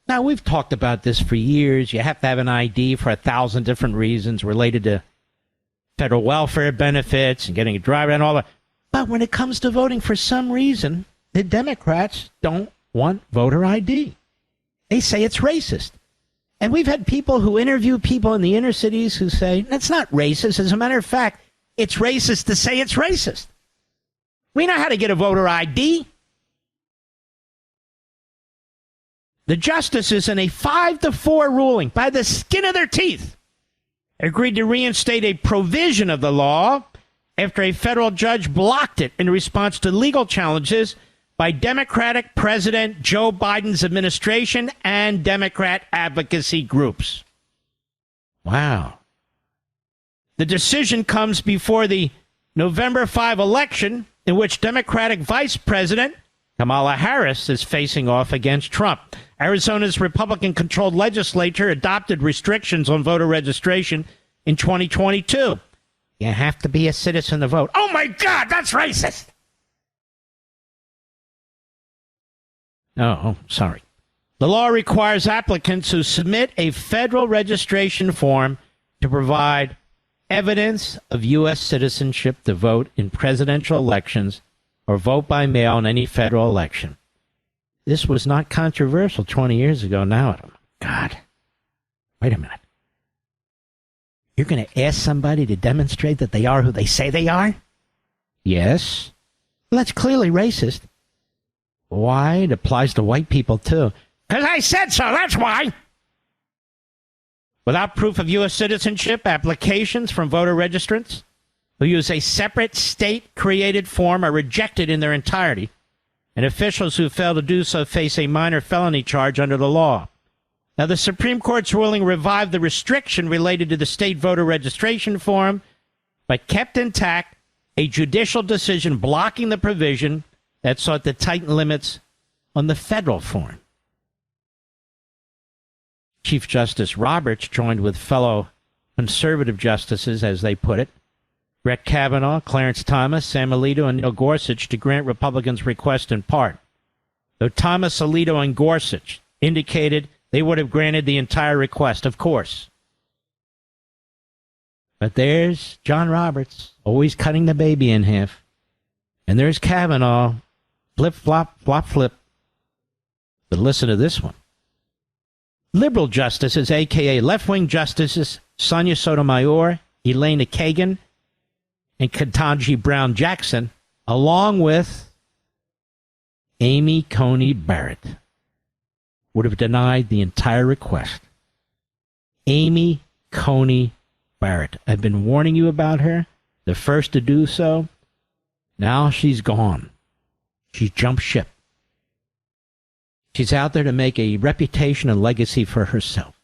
Now, we've talked about this for years. You have to have an ID for 1,000 different reasons related to federal welfare benefits and getting a driver and all that. But when it comes to voting, for some reason, the Democrats don't want voter ID. They say it's racist. And we've had people who interview people in the inner cities who say, that's not racist. As a matter of fact, it's racist to say it's racist. We know how to get a voter ID. The justices in a 5-4 ruling by the skin of their teeth agreed to reinstate a provision of the law after a federal judge blocked it in response to legal challenges by Democratic President Joe Biden's administration and Democrat advocacy groups. Wow. The decision comes before the November 5 election, in which Democratic Vice President Kamala Harris is facing off against Trump. Arizona's Republican-controlled legislature adopted restrictions on voter registration in 2022. You have to be a citizen to vote. Oh, my God, that's racist. Oh, sorry. The law requires applicants who submit a federal registration form to provide evidence of U.S. citizenship to vote in presidential elections or vote by mail in any federal election. This was not controversial 20 years ago. Now, God, wait a minute. You're going to ask somebody to demonstrate that they are who they say they are? Yes. Well, that's clearly racist. Why? It applies to white people, too. Because I said so, that's why. Without proof of U.S. citizenship, applications from voter registrants who use a separate state-created form are rejected in their entirety, and officials who fail to do so face a minor felony charge under the law. Now, the Supreme Court's ruling revived the restriction related to the state voter registration form, but kept intact a judicial decision blocking the provision that sought to tighten limits on the federal form. Chief Justice Roberts joined with fellow conservative justices, as they put it, Brett Kavanaugh, Clarence Thomas, Sam Alito, and Neil Gorsuch, to grant Republicans' request in part. Though Thomas, Alito, and Gorsuch indicated they would have granted the entire request, of course. But there's John Roberts, always cutting the baby in half. And there's Kavanaugh, flip, flop, flop, flip. But listen to this one. Liberal justices, a.k.a. left-wing justices, Sonia Sotomayor, Elena Kagan, and Ketanji Brown Jackson, along with Amy Coney Barrett, would have denied the entire request. Amy Coney Barrett. I've been warning you about her, the first to do so. Now she's gone. She jumped ship. She's out there to make a reputation and legacy for herself.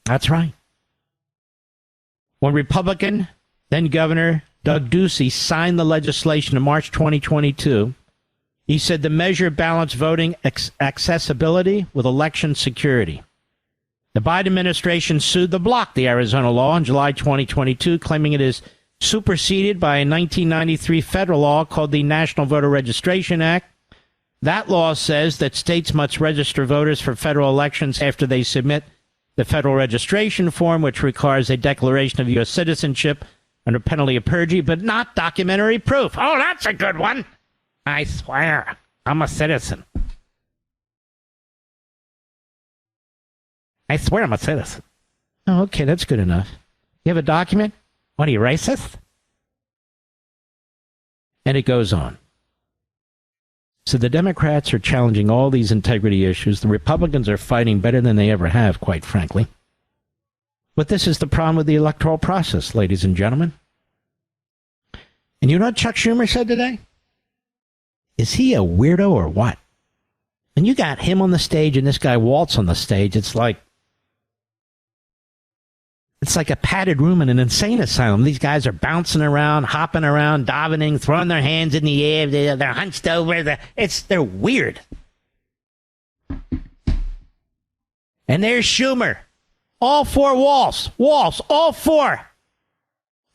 That's right. When Republican, then Governor Doug Ducey signed the legislation in March 2022, he said the measure balanced voting accessibility with election security. The Biden administration sued to block the Arizona law in July 2022, claiming it is superseded by a 1993 federal law called the National Voter Registration Act. That law says that states must register voters for federal elections after they submit the federal registration form, which requires a declaration of U.S. citizenship under penalty of perjury, but not documentary proof. Oh, that's a good one. I swear, I'm a citizen. I swear I'm a citizen. Oh, okay, that's good enough. You have a document? What, are you racist? And it goes on. So the Democrats are challenging all these integrity issues. The Republicans are fighting better than they ever have, quite frankly. But this is the problem with the electoral process, ladies and gentlemen. And you know what Chuck Schumer said today? Is he a weirdo or what? And you got him on the stage and this guy Waltz on the stage. It's like a padded room in an insane asylum. These guys are bouncing around, hopping around, davening, throwing their hands in the air. They're hunched over. They're weird. And there's Schumer. All four walls, all four.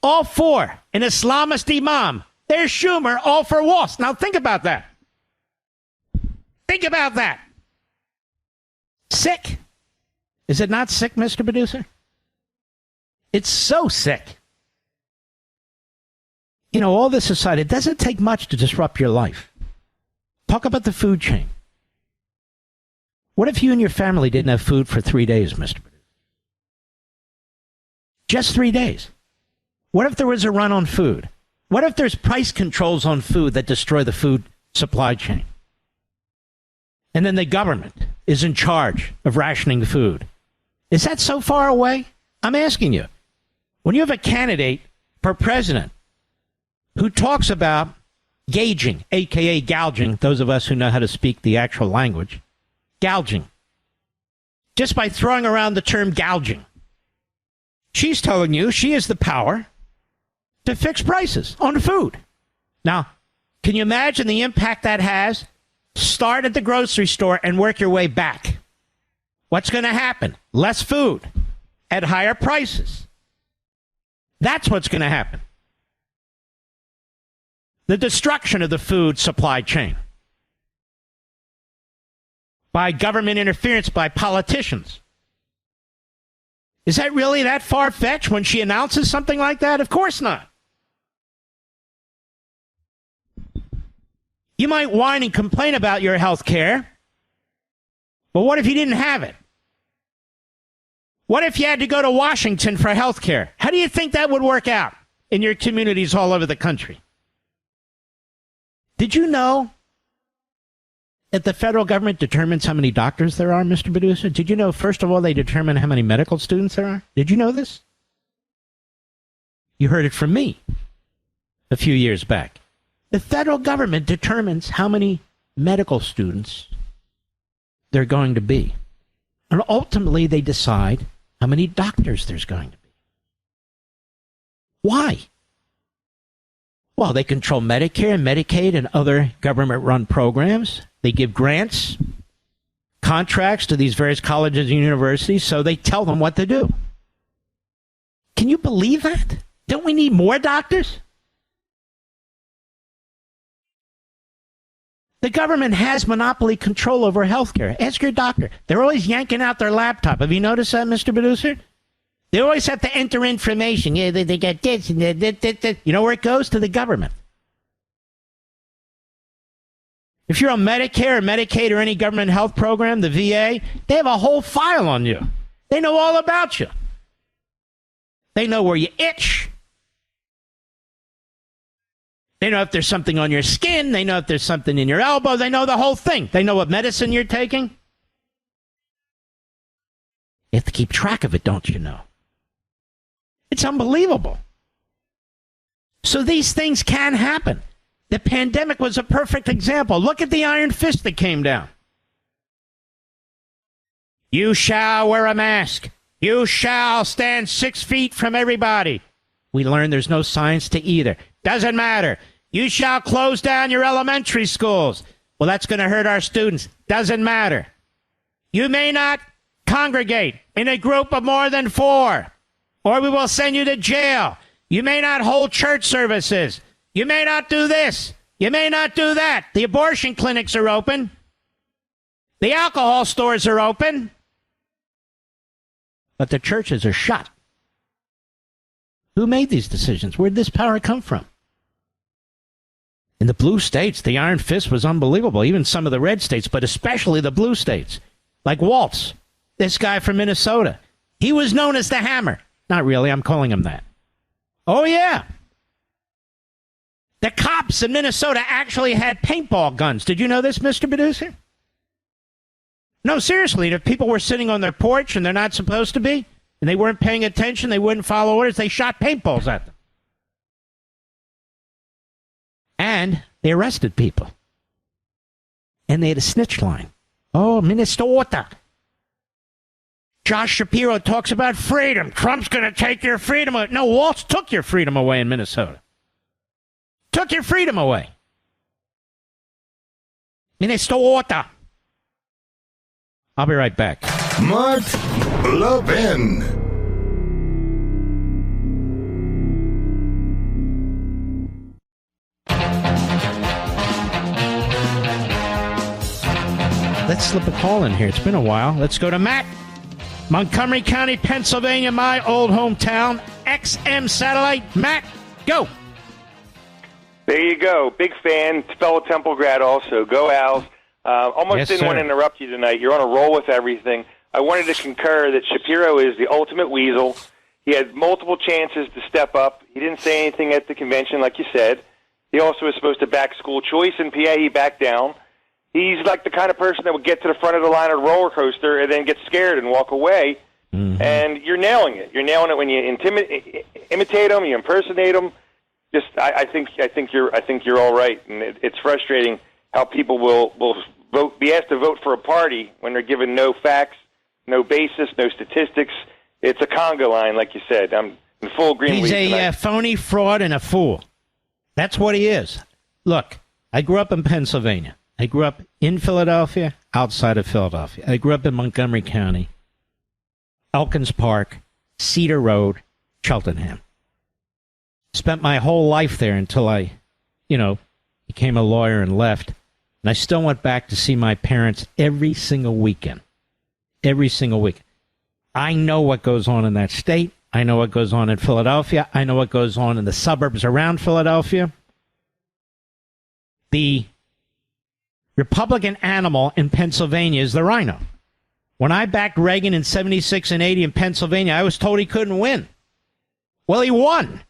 All four. An Islamist imam. There's Schumer, all for walls. Now think about that. Think about that. Sick. Is it not sick, Mr. Producer? It's so sick. You know, all this aside, it doesn't take much to disrupt your life. Talk about the food chain. What if you and your family didn't have food for 3 days, Mr. Producer? Just 3 days. What if there was a run on food? What if there's price controls on food that destroy the food supply chain? And then the government is in charge of rationing food. Is that so far away? I'm asking you, when you have a candidate for president who talks about gauging, a.k.a. gouging, those of us who know how to speak the actual language, gouging, just by throwing around the term gouging, she's telling you she has the power to fix prices on food. Now, can you imagine the impact that has? Start at the grocery store and work your way back. What's going to happen? Less food at higher prices. That's what's going to happen. The destruction of the food supply chain by government interference, by politicians. Is that really that far-fetched when she announces something like that? Of course not. You might whine and complain about your health care, but what if you didn't have it? What if you had to go to Washington for health care? How do you think that would work out in your communities all over the country? Did you know that the federal government determines how many doctors there are, Mr. Producer? Did you know, first of all, they determine how many medical students there are? Did you know this? You heard it from me a few years back. The federal government determines how many medical students there are going to be. And ultimately, they decide how many doctors there's going to be. Why? Well, they control Medicare and Medicaid and other government-run programs. They give grants, contracts to these various colleges and universities, so they tell them what to do. Can you believe that? Don't we need more doctors? The government has monopoly control over healthcare. Ask your doctor. They're always yanking out their laptop. Have you noticed that, Mr. Producer? They always have to enter information. Yeah, they got this and that. You know where it goes? To the government. If you're on Medicare or Medicaid or any government health program, the VA, they have a whole file on you. They know all about you. They know where you itch. They know if there's something on your skin. They know if there's something in your elbow. They know the whole thing. They know what medicine you're taking. You have to keep track of it, don't you know? It's unbelievable. So these things can happen. The pandemic was a perfect example. Look at the iron fist that came down. You shall wear a mask. You shall stand 6 feet from everybody. We learned there's no science to either. Doesn't matter. You shall close down your elementary schools. Well, that's going to hurt our students. Doesn't matter. You may not congregate in a group of more than 4, or we will send you to jail. You may not hold church services. You may not do this. You may not do that. The abortion clinics are open. The alcohol stores are open. But the churches are shut. Who made these decisions? Where did this power come from? In the blue states, the iron fist was unbelievable. Even some of the red states, but especially the blue states. Like Waltz, this guy from Minnesota. He was known as the Hammer. Not really, I'm calling him that. Oh, yeah. The cops in Minnesota actually had paintball guns. Did you know this, Mr. Producer? No, seriously, if people were sitting on their porch and they're not supposed to be, and they weren't paying attention, they wouldn't follow orders, they shot paintballs at them. And they arrested people. And they had a snitch line. Oh, Minnesota. Josh Shapiro talks about freedom. Trump's going to take your freedom away. No, Waltz took your freedom away in Minnesota. Took your freedom away. Minnesota. I'll be right back. Mark Levin. Let's slip a call in here. It's been a while. Let's go to Matt. Montgomery County, Pennsylvania, my old hometown. XM Satellite. Matt, go. There you go. Big fan. Fellow Temple grad also. Go Owls. Almost didn't want to interrupt you tonight. You're on a roll with everything. I wanted to concur that Shapiro is the ultimate weasel. He had multiple chances to step up. He didn't say anything at the convention, like you said. He also was supposed to back school choice in PA. He backed down. He's like the kind of person that would get to the front of the line of a roller coaster and then get scared and walk away And you're nailing it. You're nailing it when you imitate them, you impersonate them. Just, I think you're all right, and it's frustrating how people will be asked to vote for a party when they're given no facts, no basis, no statistics. It's a conga line, like you said. I'm in full agreement with you. He's a phony, fraud, and a fool. That's what he is. Look, I grew up in Pennsylvania. I grew up in Philadelphia, outside of Philadelphia. I grew up in Montgomery County, Elkins Park, Cedar Road, Cheltenham. Spent my whole life there until I, became a lawyer and left. And I still went back to see my parents every single weekend. Every single week. I know what goes on in that state. I know what goes on in Philadelphia. I know what goes on in the suburbs around Philadelphia. The Republican animal in Pennsylvania is the rhino. When I backed Reagan in 76 and 80 in Pennsylvania, I was told he couldn't win. Well, he won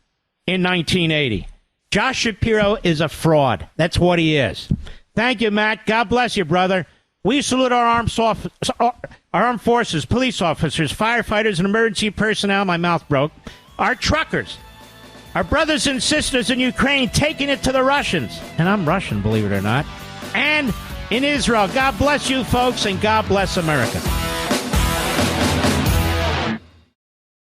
in 1980. Josh Shapiro is a fraud. That's what he is. Thank you, Matt. God bless you, brother. We salute our armed forces, police officers, firefighters, and emergency personnel. My mouth broke. Our truckers, our brothers and sisters in Ukraine taking it to the Russians. And I'm Russian, believe it or not. And in Israel. God bless you, folks, and God bless America.